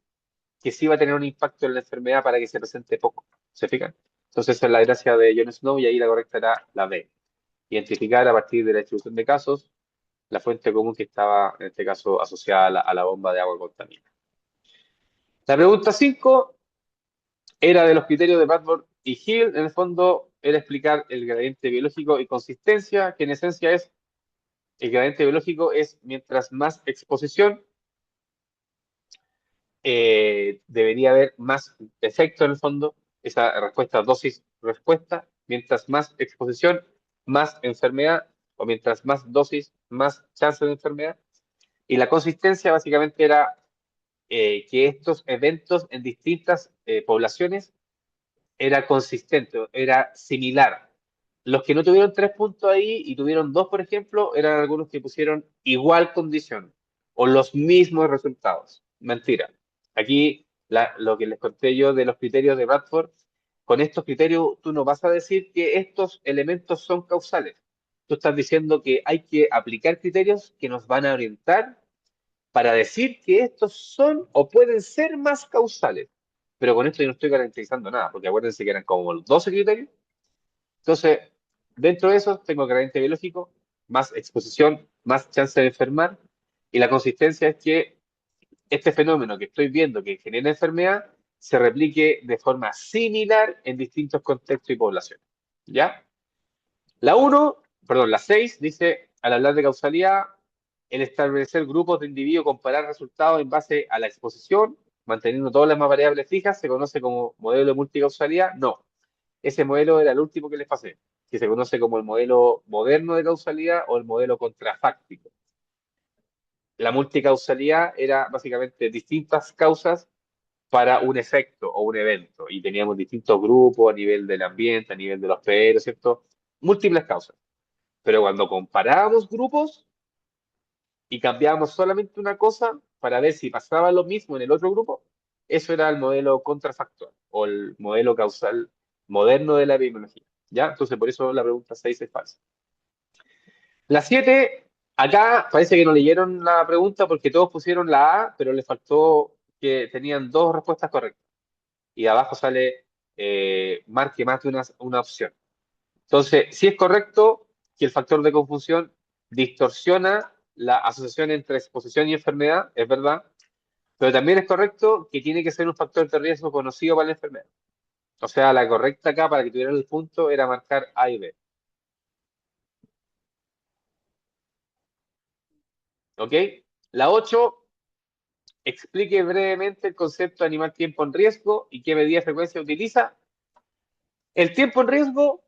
Speaker 1: que sí va a tener un impacto en la enfermedad para que se presente poco. ¿Se fijan? Entonces, esa es la gracia de Jon Snow y ahí la correcta era la B. Identificar a partir de la distribución de casos la fuente común que estaba, en este caso, asociada a la bomba de agua contaminada. La pregunta 5 era de los criterios de Bradford y Hill. En el fondo, era explicar el gradiente biológico y consistencia, que en esencia es, el gradiente biológico es mientras más exposición, debería haber más efecto en el fondo, esa respuesta dosis-respuesta, mientras más exposición, más enfermedad, o mientras más dosis, más chance de enfermedad. Y la consistencia básicamente era que estos eventos en distintas poblaciones era consistente, era similar. Los que no tuvieron 3 puntos ahí y tuvieron 2, por ejemplo, eran algunos que pusieron igual condición o los mismos resultados. Mentira. Aquí lo que les conté yo de los criterios de Bradford, con estos criterios tú no vas a decir que estos elementos son causales. Tú estás diciendo que hay que aplicar criterios que nos van a orientar para decir que estos son o pueden ser más causales. Pero con esto yo no estoy garantizando nada, porque acuérdense que eran como los 12 criterios. Entonces, dentro de eso tengo gradiente biológico, más exposición, más chance de enfermar, y la consistencia es que este fenómeno que estoy viendo que genera enfermedad se replique de forma similar en distintos contextos y poblaciones. ¿Ya? La 6 dice, al hablar de causalidad, el establecer grupos de individuos, comparar resultados en base a la exposición, manteniendo todas las más variables fijas, se conoce como modelo de multicausalidad. No, ese modelo era el último que les pasé, que se conoce como el modelo moderno de causalidad o el modelo contrafáctico. La multicausalidad era básicamente distintas causas para un efecto o un evento, y teníamos distintos grupos a nivel del ambiente, a nivel de los peros, ¿cierto? Múltiples causas. Pero cuando comparábamos grupos y cambiábamos solamente una cosa para ver si pasaba lo mismo en el otro grupo, eso era el modelo contrafactual o el modelo causal moderno de la epidemiología. ¿Ya? Entonces, por eso la pregunta 6 es falsa. La 7, acá parece que no leyeron la pregunta porque todos pusieron la A, pero les faltó que tenían 2 respuestas correctas. Y abajo sale marque más de una opción. Entonces, si es correcto que el factor de confusión distorsiona la asociación entre exposición y enfermedad, es verdad, pero también es correcto que tiene que ser un factor de riesgo conocido para la enfermedad. O sea, la correcta acá para que tuvieran el punto era marcar A y B. ¿Ok? La 8, explique brevemente el concepto de animal tiempo en riesgo y qué medida de frecuencia utiliza. El tiempo en riesgo,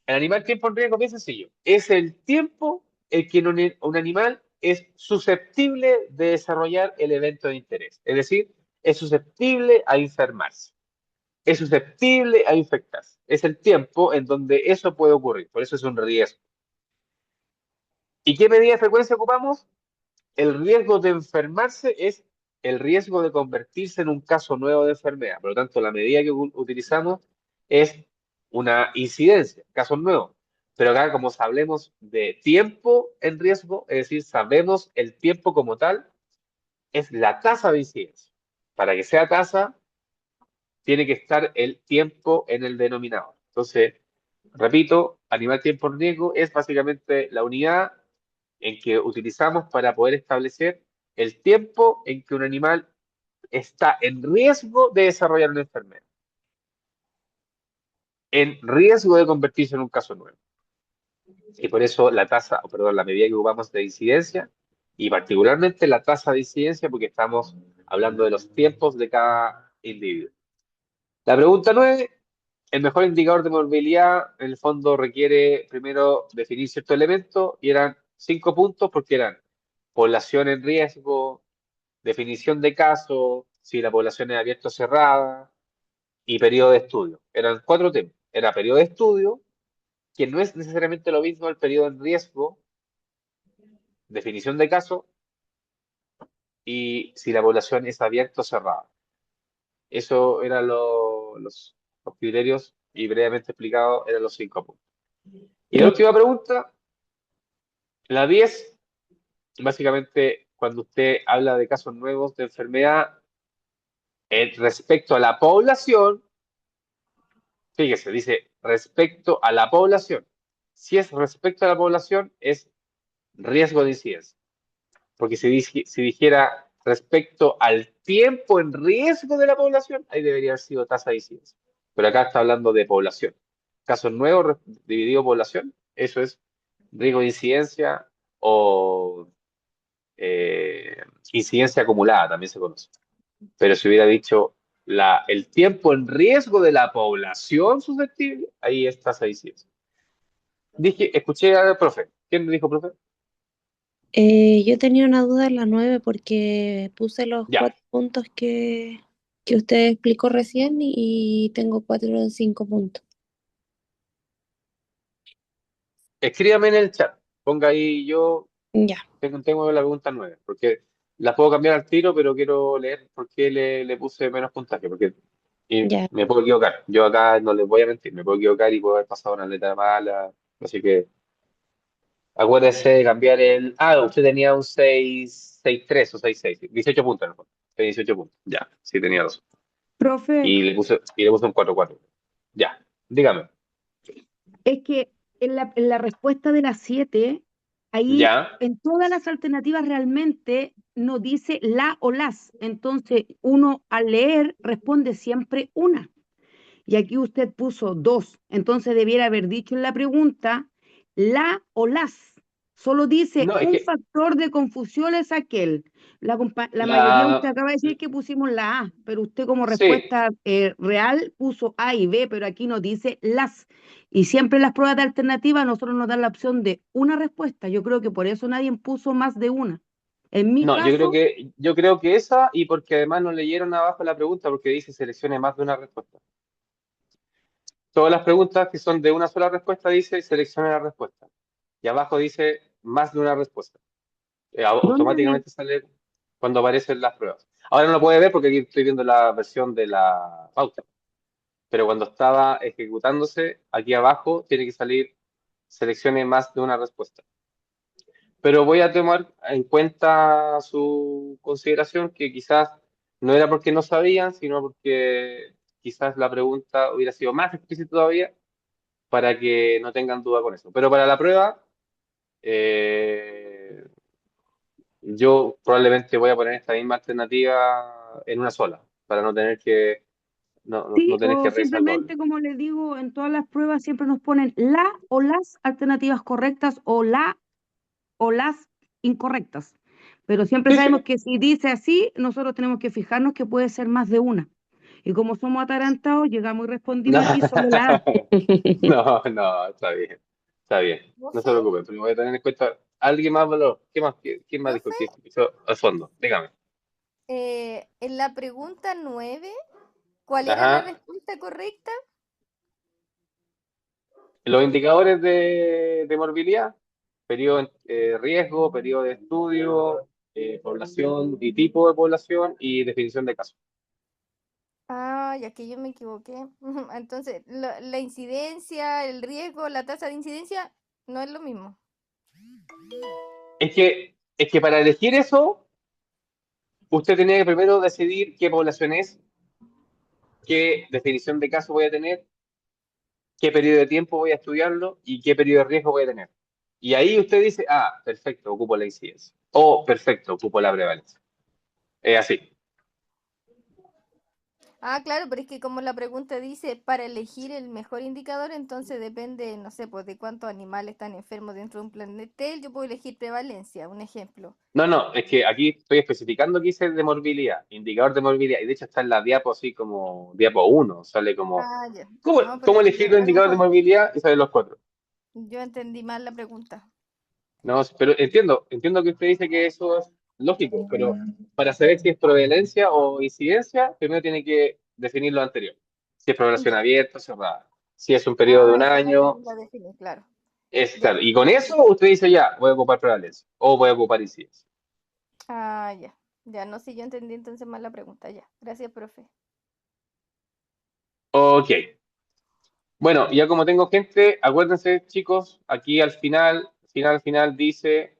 Speaker 1: el animal tiempo en riesgo, bien sencillo. Es el tiempo en que un animal es susceptible de desarrollar el evento de interés. Es decir, es susceptible a enfermarse. Es susceptible a infectarse. Es el tiempo en donde eso puede ocurrir. Por eso es un riesgo. ¿Y qué medida de frecuencia ocupamos? El riesgo de enfermarse es el riesgo de convertirse en un caso nuevo de enfermedad. Por lo tanto, la medida que utilizamos es una incidencia, casos nuevos. Pero acá, como hablemos de tiempo en riesgo, es decir, sabemos el tiempo como tal, es la tasa de incidencia. Para que sea tasa, tiene que estar el tiempo en el denominador. Entonces, repito, animal tiempo en riesgo es básicamente la unidad en que utilizamos para poder establecer el tiempo en que un animal está en riesgo de desarrollar una enfermedad, en riesgo de convertirse en un caso nuevo. Y por eso la tasa, o perdón, la medida que ocupamos de incidencia, y particularmente la tasa de incidencia, porque estamos hablando de los tiempos de cada individuo. La pregunta 9, el mejor indicador de movilidad, en el fondo requiere primero definir ciertos elementos, y eran 5 puntos porque eran población en riesgo, definición de caso, si la población es abierta o cerrada, y periodo de estudio. Eran 4 temas. Era periodo de estudio, que no es necesariamente lo mismo el periodo en riesgo, definición de caso, y si la población es abierta o cerrada. Eso eran los criterios y brevemente explicado eran los 5 puntos. Y la última pregunta, la 10, básicamente cuando usted habla de casos nuevos de enfermedad respecto a la población, fíjese, dice respecto a la población. Si es respecto a la población, es riesgo de incidencia. Porque si dijera respecto al tiempo en riesgo de la población, ahí debería haber sido tasa de incidencia. Pero acá está hablando de población. Casos nuevos dividido población, eso es riesgo de incidencia o incidencia acumulada, también se conoce. Pero si hubiera dicho el tiempo en riesgo de la población susceptible, ahí es tasa de incidencia. Escuché al profe. ¿Quién me dijo, profe?
Speaker 6: Yo tenía una duda en la 9 porque puse los
Speaker 1: Ya.
Speaker 6: 4 puntos que usted explicó recién y tengo 4 de 5 puntos.
Speaker 1: Escríbame en el chat. Ponga ahí yo
Speaker 6: Ya,
Speaker 1: tengo la pregunta 9, porque la puedo cambiar al tiro, pero quiero leer por qué le puse menos puntaje, porque
Speaker 6: ya.
Speaker 1: me puedo equivocar. Yo acá no les voy a mentir, me puedo equivocar y puedo haber pasado una letra mala, así que acuérdese de cambiar usted tenía un 6-3 o 6-6, 18 puntos en el fondo. 18 puntos, ya, sí tenía razón.
Speaker 4: Profe,
Speaker 1: Y le puse un 4-4. Ya, dígame.
Speaker 4: es que en la respuesta de las 7, ahí
Speaker 1: Ya,
Speaker 4: en todas las alternativas realmente no dice la o las. Entonces, uno al leer responde siempre una. Y aquí usted puso dos. Entonces debiera haber dicho en la pregunta la o las. Solo dice
Speaker 1: no, es
Speaker 4: un
Speaker 1: que
Speaker 4: factor de confusión es aquel. La mayoría usted
Speaker 1: la,
Speaker 4: acaba de decir que pusimos la A, pero usted como
Speaker 1: sí,
Speaker 4: respuesta real puso A y B, pero aquí nos dice las. Y siempre en las pruebas de alternativa nosotros nos dan la opción de una respuesta. Yo creo que por eso nadie puso más de una. En mi
Speaker 1: no,
Speaker 4: caso,
Speaker 1: yo creo que esa, y porque además no leyeron abajo la pregunta porque dice seleccione más de una respuesta. Todas las preguntas que son de una sola respuesta dice seleccione la respuesta. Y abajo dice más de una respuesta.
Speaker 4: ¿dónde vi?
Speaker 1: Automáticamente sale cuando aparecen las pruebas. Ahora no lo puede ver porque aquí estoy viendo la versión de la pauta. Pero cuando estaba ejecutándose, aquí abajo tiene que salir seleccione más de una respuesta. Pero voy a tomar en cuenta su consideración que quizás no era porque no sabían, sino porque quizás la pregunta hubiera sido más explícita todavía para que no tengan duda con eso. Pero para la prueba, eh, yo probablemente voy a poner esta misma alternativa en una sola, para no tener que, no
Speaker 4: Sí,
Speaker 1: tener que
Speaker 4: o
Speaker 1: revisar doble.
Speaker 4: simplemente, como les digo, en todas las pruebas siempre nos ponen la o las alternativas correctas o la o las incorrectas. Pero siempre
Speaker 1: Sí, sí.
Speaker 4: sabemos que si dice así, nosotros tenemos que fijarnos que puede ser más de una. Y como somos atarantados, llegamos y
Speaker 1: No,
Speaker 4: respondimos aquí solo la A.
Speaker 1: no, está bien. Está bien. No se
Speaker 5: Profe,
Speaker 1: preocupen, pero voy a tener en cuenta. ¿Alguien más valor? ¿Qué más? ¿Quién más dijo
Speaker 5: profe,
Speaker 1: que hizo al fondo? Dígame.
Speaker 5: en la pregunta 9, ¿cuál era la
Speaker 1: Ajá.
Speaker 5: respuesta correcta?
Speaker 1: Los indicadores de morbilidad, periodo de riesgo, periodo de estudio, población y tipo de población y definición de caso.
Speaker 5: Ah, ya que yo me equivoqué. Entonces, la incidencia, el riesgo, la tasa de incidencia no es lo mismo.
Speaker 1: Es que para elegir eso, usted tenía que primero decidir qué población es, qué definición de caso voy a tener, qué periodo de tiempo voy a estudiarlo y qué periodo de riesgo voy a tener. Y ahí usted dice, perfecto, ocupo la incidencia. O, perfecto, ocupo la prevalencia. Es así.
Speaker 5: Ah, claro, pero es que como la pregunta dice para elegir el mejor indicador, entonces depende, no sé, pues de cuántos animales están enfermos dentro de un plantel, yo puedo elegir prevalencia, un ejemplo.
Speaker 1: No, es que aquí estoy especificando que hice de morbilidad, indicador de morbilidad, y de hecho está en la diapo así como diapo 1, sale como,
Speaker 5: Ah, ya.
Speaker 1: ¿cómo,
Speaker 5: No, pero
Speaker 1: cómo
Speaker 5: es que
Speaker 1: elegir los
Speaker 5: a lo
Speaker 1: indicadores de
Speaker 5: mejor
Speaker 1: morbilidad? Y salen los 4.
Speaker 5: yo entendí mal la pregunta.
Speaker 1: No, pero entiendo que usted dice que eso es lógico, pero para saber si es prevalencia o incidencia, primero tiene que definir lo anterior. Si es población
Speaker 5: Ya,
Speaker 1: abierta o cerrada. Si es un periodo de un
Speaker 8: Esa
Speaker 1: año,
Speaker 8: la definí, claro.
Speaker 1: es
Speaker 8: Ya.
Speaker 1: claro. Y con eso usted dice ya, voy a ocupar prevalencia o voy a ocupar incidencia.
Speaker 8: Ah, ya. Ya, no, sí, yo entendí entonces mal la pregunta, ya. Gracias, profe.
Speaker 1: Ok. Bueno, ya como tengo gente, acuérdense, chicos, aquí al final dice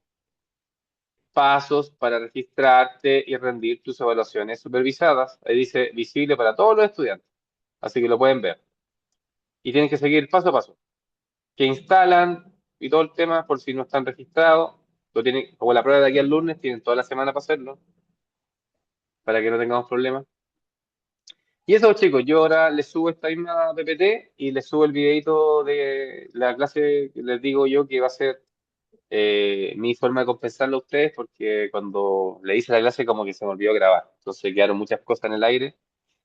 Speaker 1: pasos para registrarte y rendir tus evaluaciones supervisadas. Ahí dice visible para todos los estudiantes, así que lo pueden ver. Y tienen que seguir paso a paso. Que instalan y todo el tema, por si no están registrados, lo tienen, como la prueba de aquí al lunes, tienen toda la semana para hacerlo, para que no tengamos problemas. Y eso, chicos, yo ahora les subo esta misma PPT y les subo el videito de la clase que les digo yo que va a ser mi forma de compensarlo a ustedes, porque cuando le hice la clase como que se me olvidó grabar. Entonces quedaron muchas cosas en el aire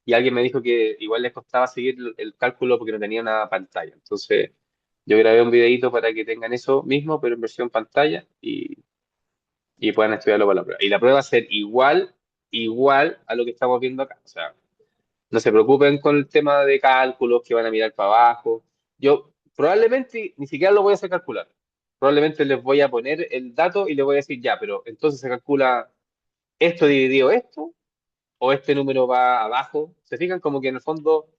Speaker 1: y alguien me dijo que igual les costaba seguir el cálculo porque no tenía una pantalla. Entonces yo grabé un videito para que tengan eso mismo, pero en versión pantalla y puedan estudiarlo para la prueba. Y la prueba va a ser igual a lo que estamos viendo acá. O sea, no se preocupen con el tema de cálculos que van a mirar para abajo. Yo probablemente ni siquiera lo voy a hacer calcular. Probablemente les voy a poner el dato y les voy a decir ya, pero entonces se calcula esto dividido esto o este número va abajo. Se fijan como que en el fondo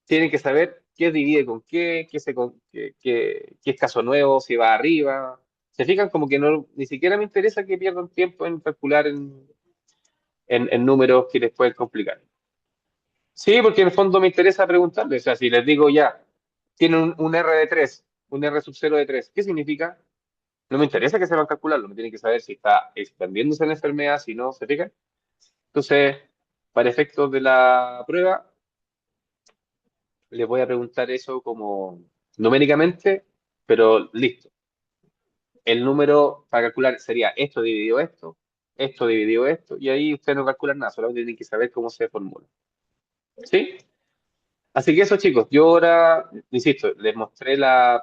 Speaker 1: tienen que saber qué divide con qué es caso nuevo, si va arriba. Se fijan como que no, ni siquiera me interesa que pierdan tiempo en calcular en números que les pueden complicar. Sí, porque en el fondo me interesa preguntarles, o sea, si les digo ya, tiene un R de 3, un R sub 0 de 3, ¿qué significa? No me interesa que sepan calcularlo, me tienen que saber si está expandiéndose la enfermedad, si no, ¿se fijan? Entonces, para efectos de la prueba, les voy a preguntar eso como numéricamente, pero listo. El número para calcular sería esto dividido esto, y ahí ustedes no calculan nada, solamente tienen que saber cómo se formula. ¿Sí? Así que eso, chicos, yo ahora, insisto, les mostré la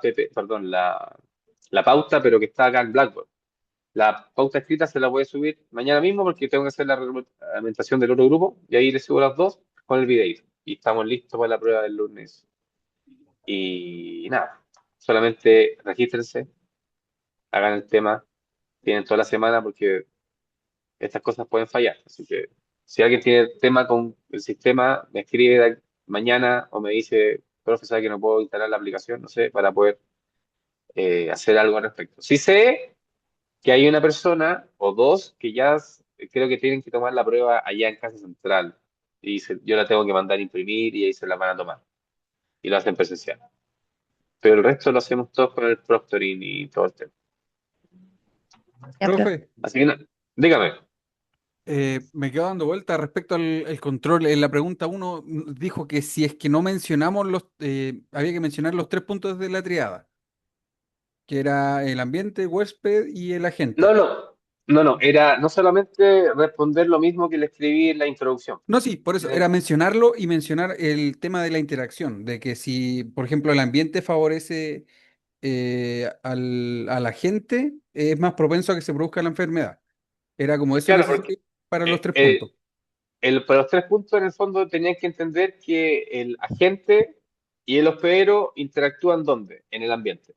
Speaker 1: pauta, pero que está acá en Blackboard. La pauta escrita se la voy a subir mañana mismo porque tengo que hacer la reglamentación del otro grupo y ahí les subo las dos con el videito. Y estamos listos para la prueba del lunes. Y nada, solamente regístrense, hagan el tema, tienen toda la semana porque estas cosas pueden fallar. Así que si alguien tiene tema con el sistema, me escribe mañana o me dice, profe, sabe que no puedo instalar la aplicación, no sé, para poder hacer algo al respecto. Sí sé que hay una persona o dos que ya creo que tienen que tomar la prueba allá en Casa Central y yo la tengo que mandar a imprimir y ahí se la van a tomar y lo hacen presencial. Pero el resto lo hacemos todos con el proctoring y todo el tema.
Speaker 3: Ya, profe.
Speaker 9: Profe,
Speaker 1: Así que dígame.
Speaker 9: me quedo dando vuelta respecto al el control. En la pregunta uno dijo que si es que no mencionamos había que mencionar los tres puntos de la triada, que era el ambiente, huésped y el
Speaker 1: No,
Speaker 9: agente.
Speaker 1: no, no, era no solamente responder lo mismo que le escribí en la introducción.
Speaker 9: No, sí, por eso, era
Speaker 1: Tienen-
Speaker 9: mencionarlo y mencionar el tema de la interacción, de que si, por ejemplo, el ambiente favorece a la gente, es más propenso a que se produzca la enfermedad. Era como eso
Speaker 1: Claro, porque
Speaker 9: necesité para los
Speaker 1: eh,
Speaker 9: tres
Speaker 1: eh,
Speaker 9: puntos.
Speaker 1: para los tres puntos en el fondo tenían que entender que el agente y el hospedero interactúan ¿dónde? En el ambiente.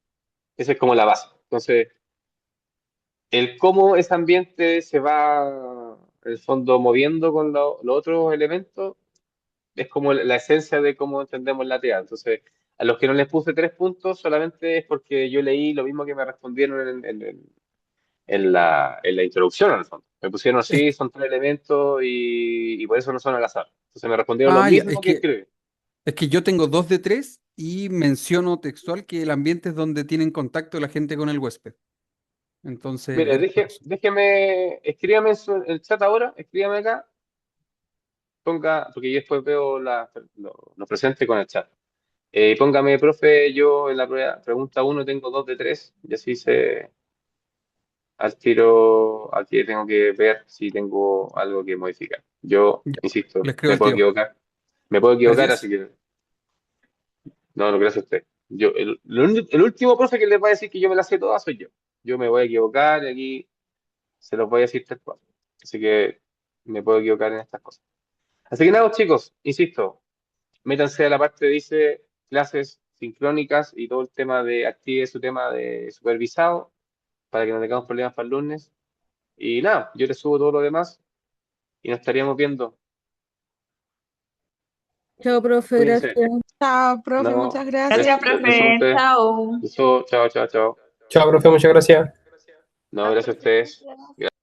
Speaker 1: Esa es como la base. Entonces, el cómo ese ambiente se va, en el fondo, moviendo con los otros elementos, es como la esencia de cómo entendemos la teoría. Entonces, a los que no les puse tres puntos, solamente es porque yo leí lo mismo que me respondieron en la introducción, en el fondo. Me pusieron
Speaker 9: Es
Speaker 1: así,
Speaker 9: que,
Speaker 1: son tres elementos y por eso no son al azar. Entonces me respondieron lo
Speaker 9: ya,
Speaker 1: mismo que escribí.
Speaker 9: es que yo tengo dos de tres y menciono textual que el ambiente es donde tienen contacto la gente con el huésped. Entonces,
Speaker 1: Mire,
Speaker 9: era por eso.
Speaker 1: déjeme, escríbame en el chat ahora, escríbame acá, ponga, porque yo después veo lo presente con el chat. Póngame, profe, yo en la pregunta uno tengo dos de tres, y así al tiro, aquí tengo que ver si tengo algo que modificar. Yo,
Speaker 9: Ya,
Speaker 1: insisto,
Speaker 9: les creo al tiro.
Speaker 1: me puedo equivocar, así
Speaker 9: Gracias.
Speaker 1: que no, no, gracias a usted. El último profe que les va a decir que yo me la sé todas soy yo. Yo me voy a equivocar y aquí se los voy a decir tres cuatro. Así que me puedo equivocar en estas cosas. Así que nada, chicos, insisto, métanse a la parte que dice clases sincrónicas y todo el tema de active su tema de supervisado para que no tengamos problemas para el lunes. Y nada, yo te subo todo lo demás y nos estaríamos viendo.
Speaker 3: Chao, profe,
Speaker 1: Cuídense.
Speaker 3: gracias.
Speaker 10: Chao, profe,
Speaker 1: No,
Speaker 10: muchas gracias.
Speaker 1: besos
Speaker 11: Gracias,
Speaker 1: a
Speaker 11: profe.
Speaker 1: ustedes.
Speaker 11: Chao.
Speaker 1: Besos, chao, chao, chao.
Speaker 2: Chao, profe, muchas gracias.
Speaker 1: No, gracias a ustedes.
Speaker 8: Gracias.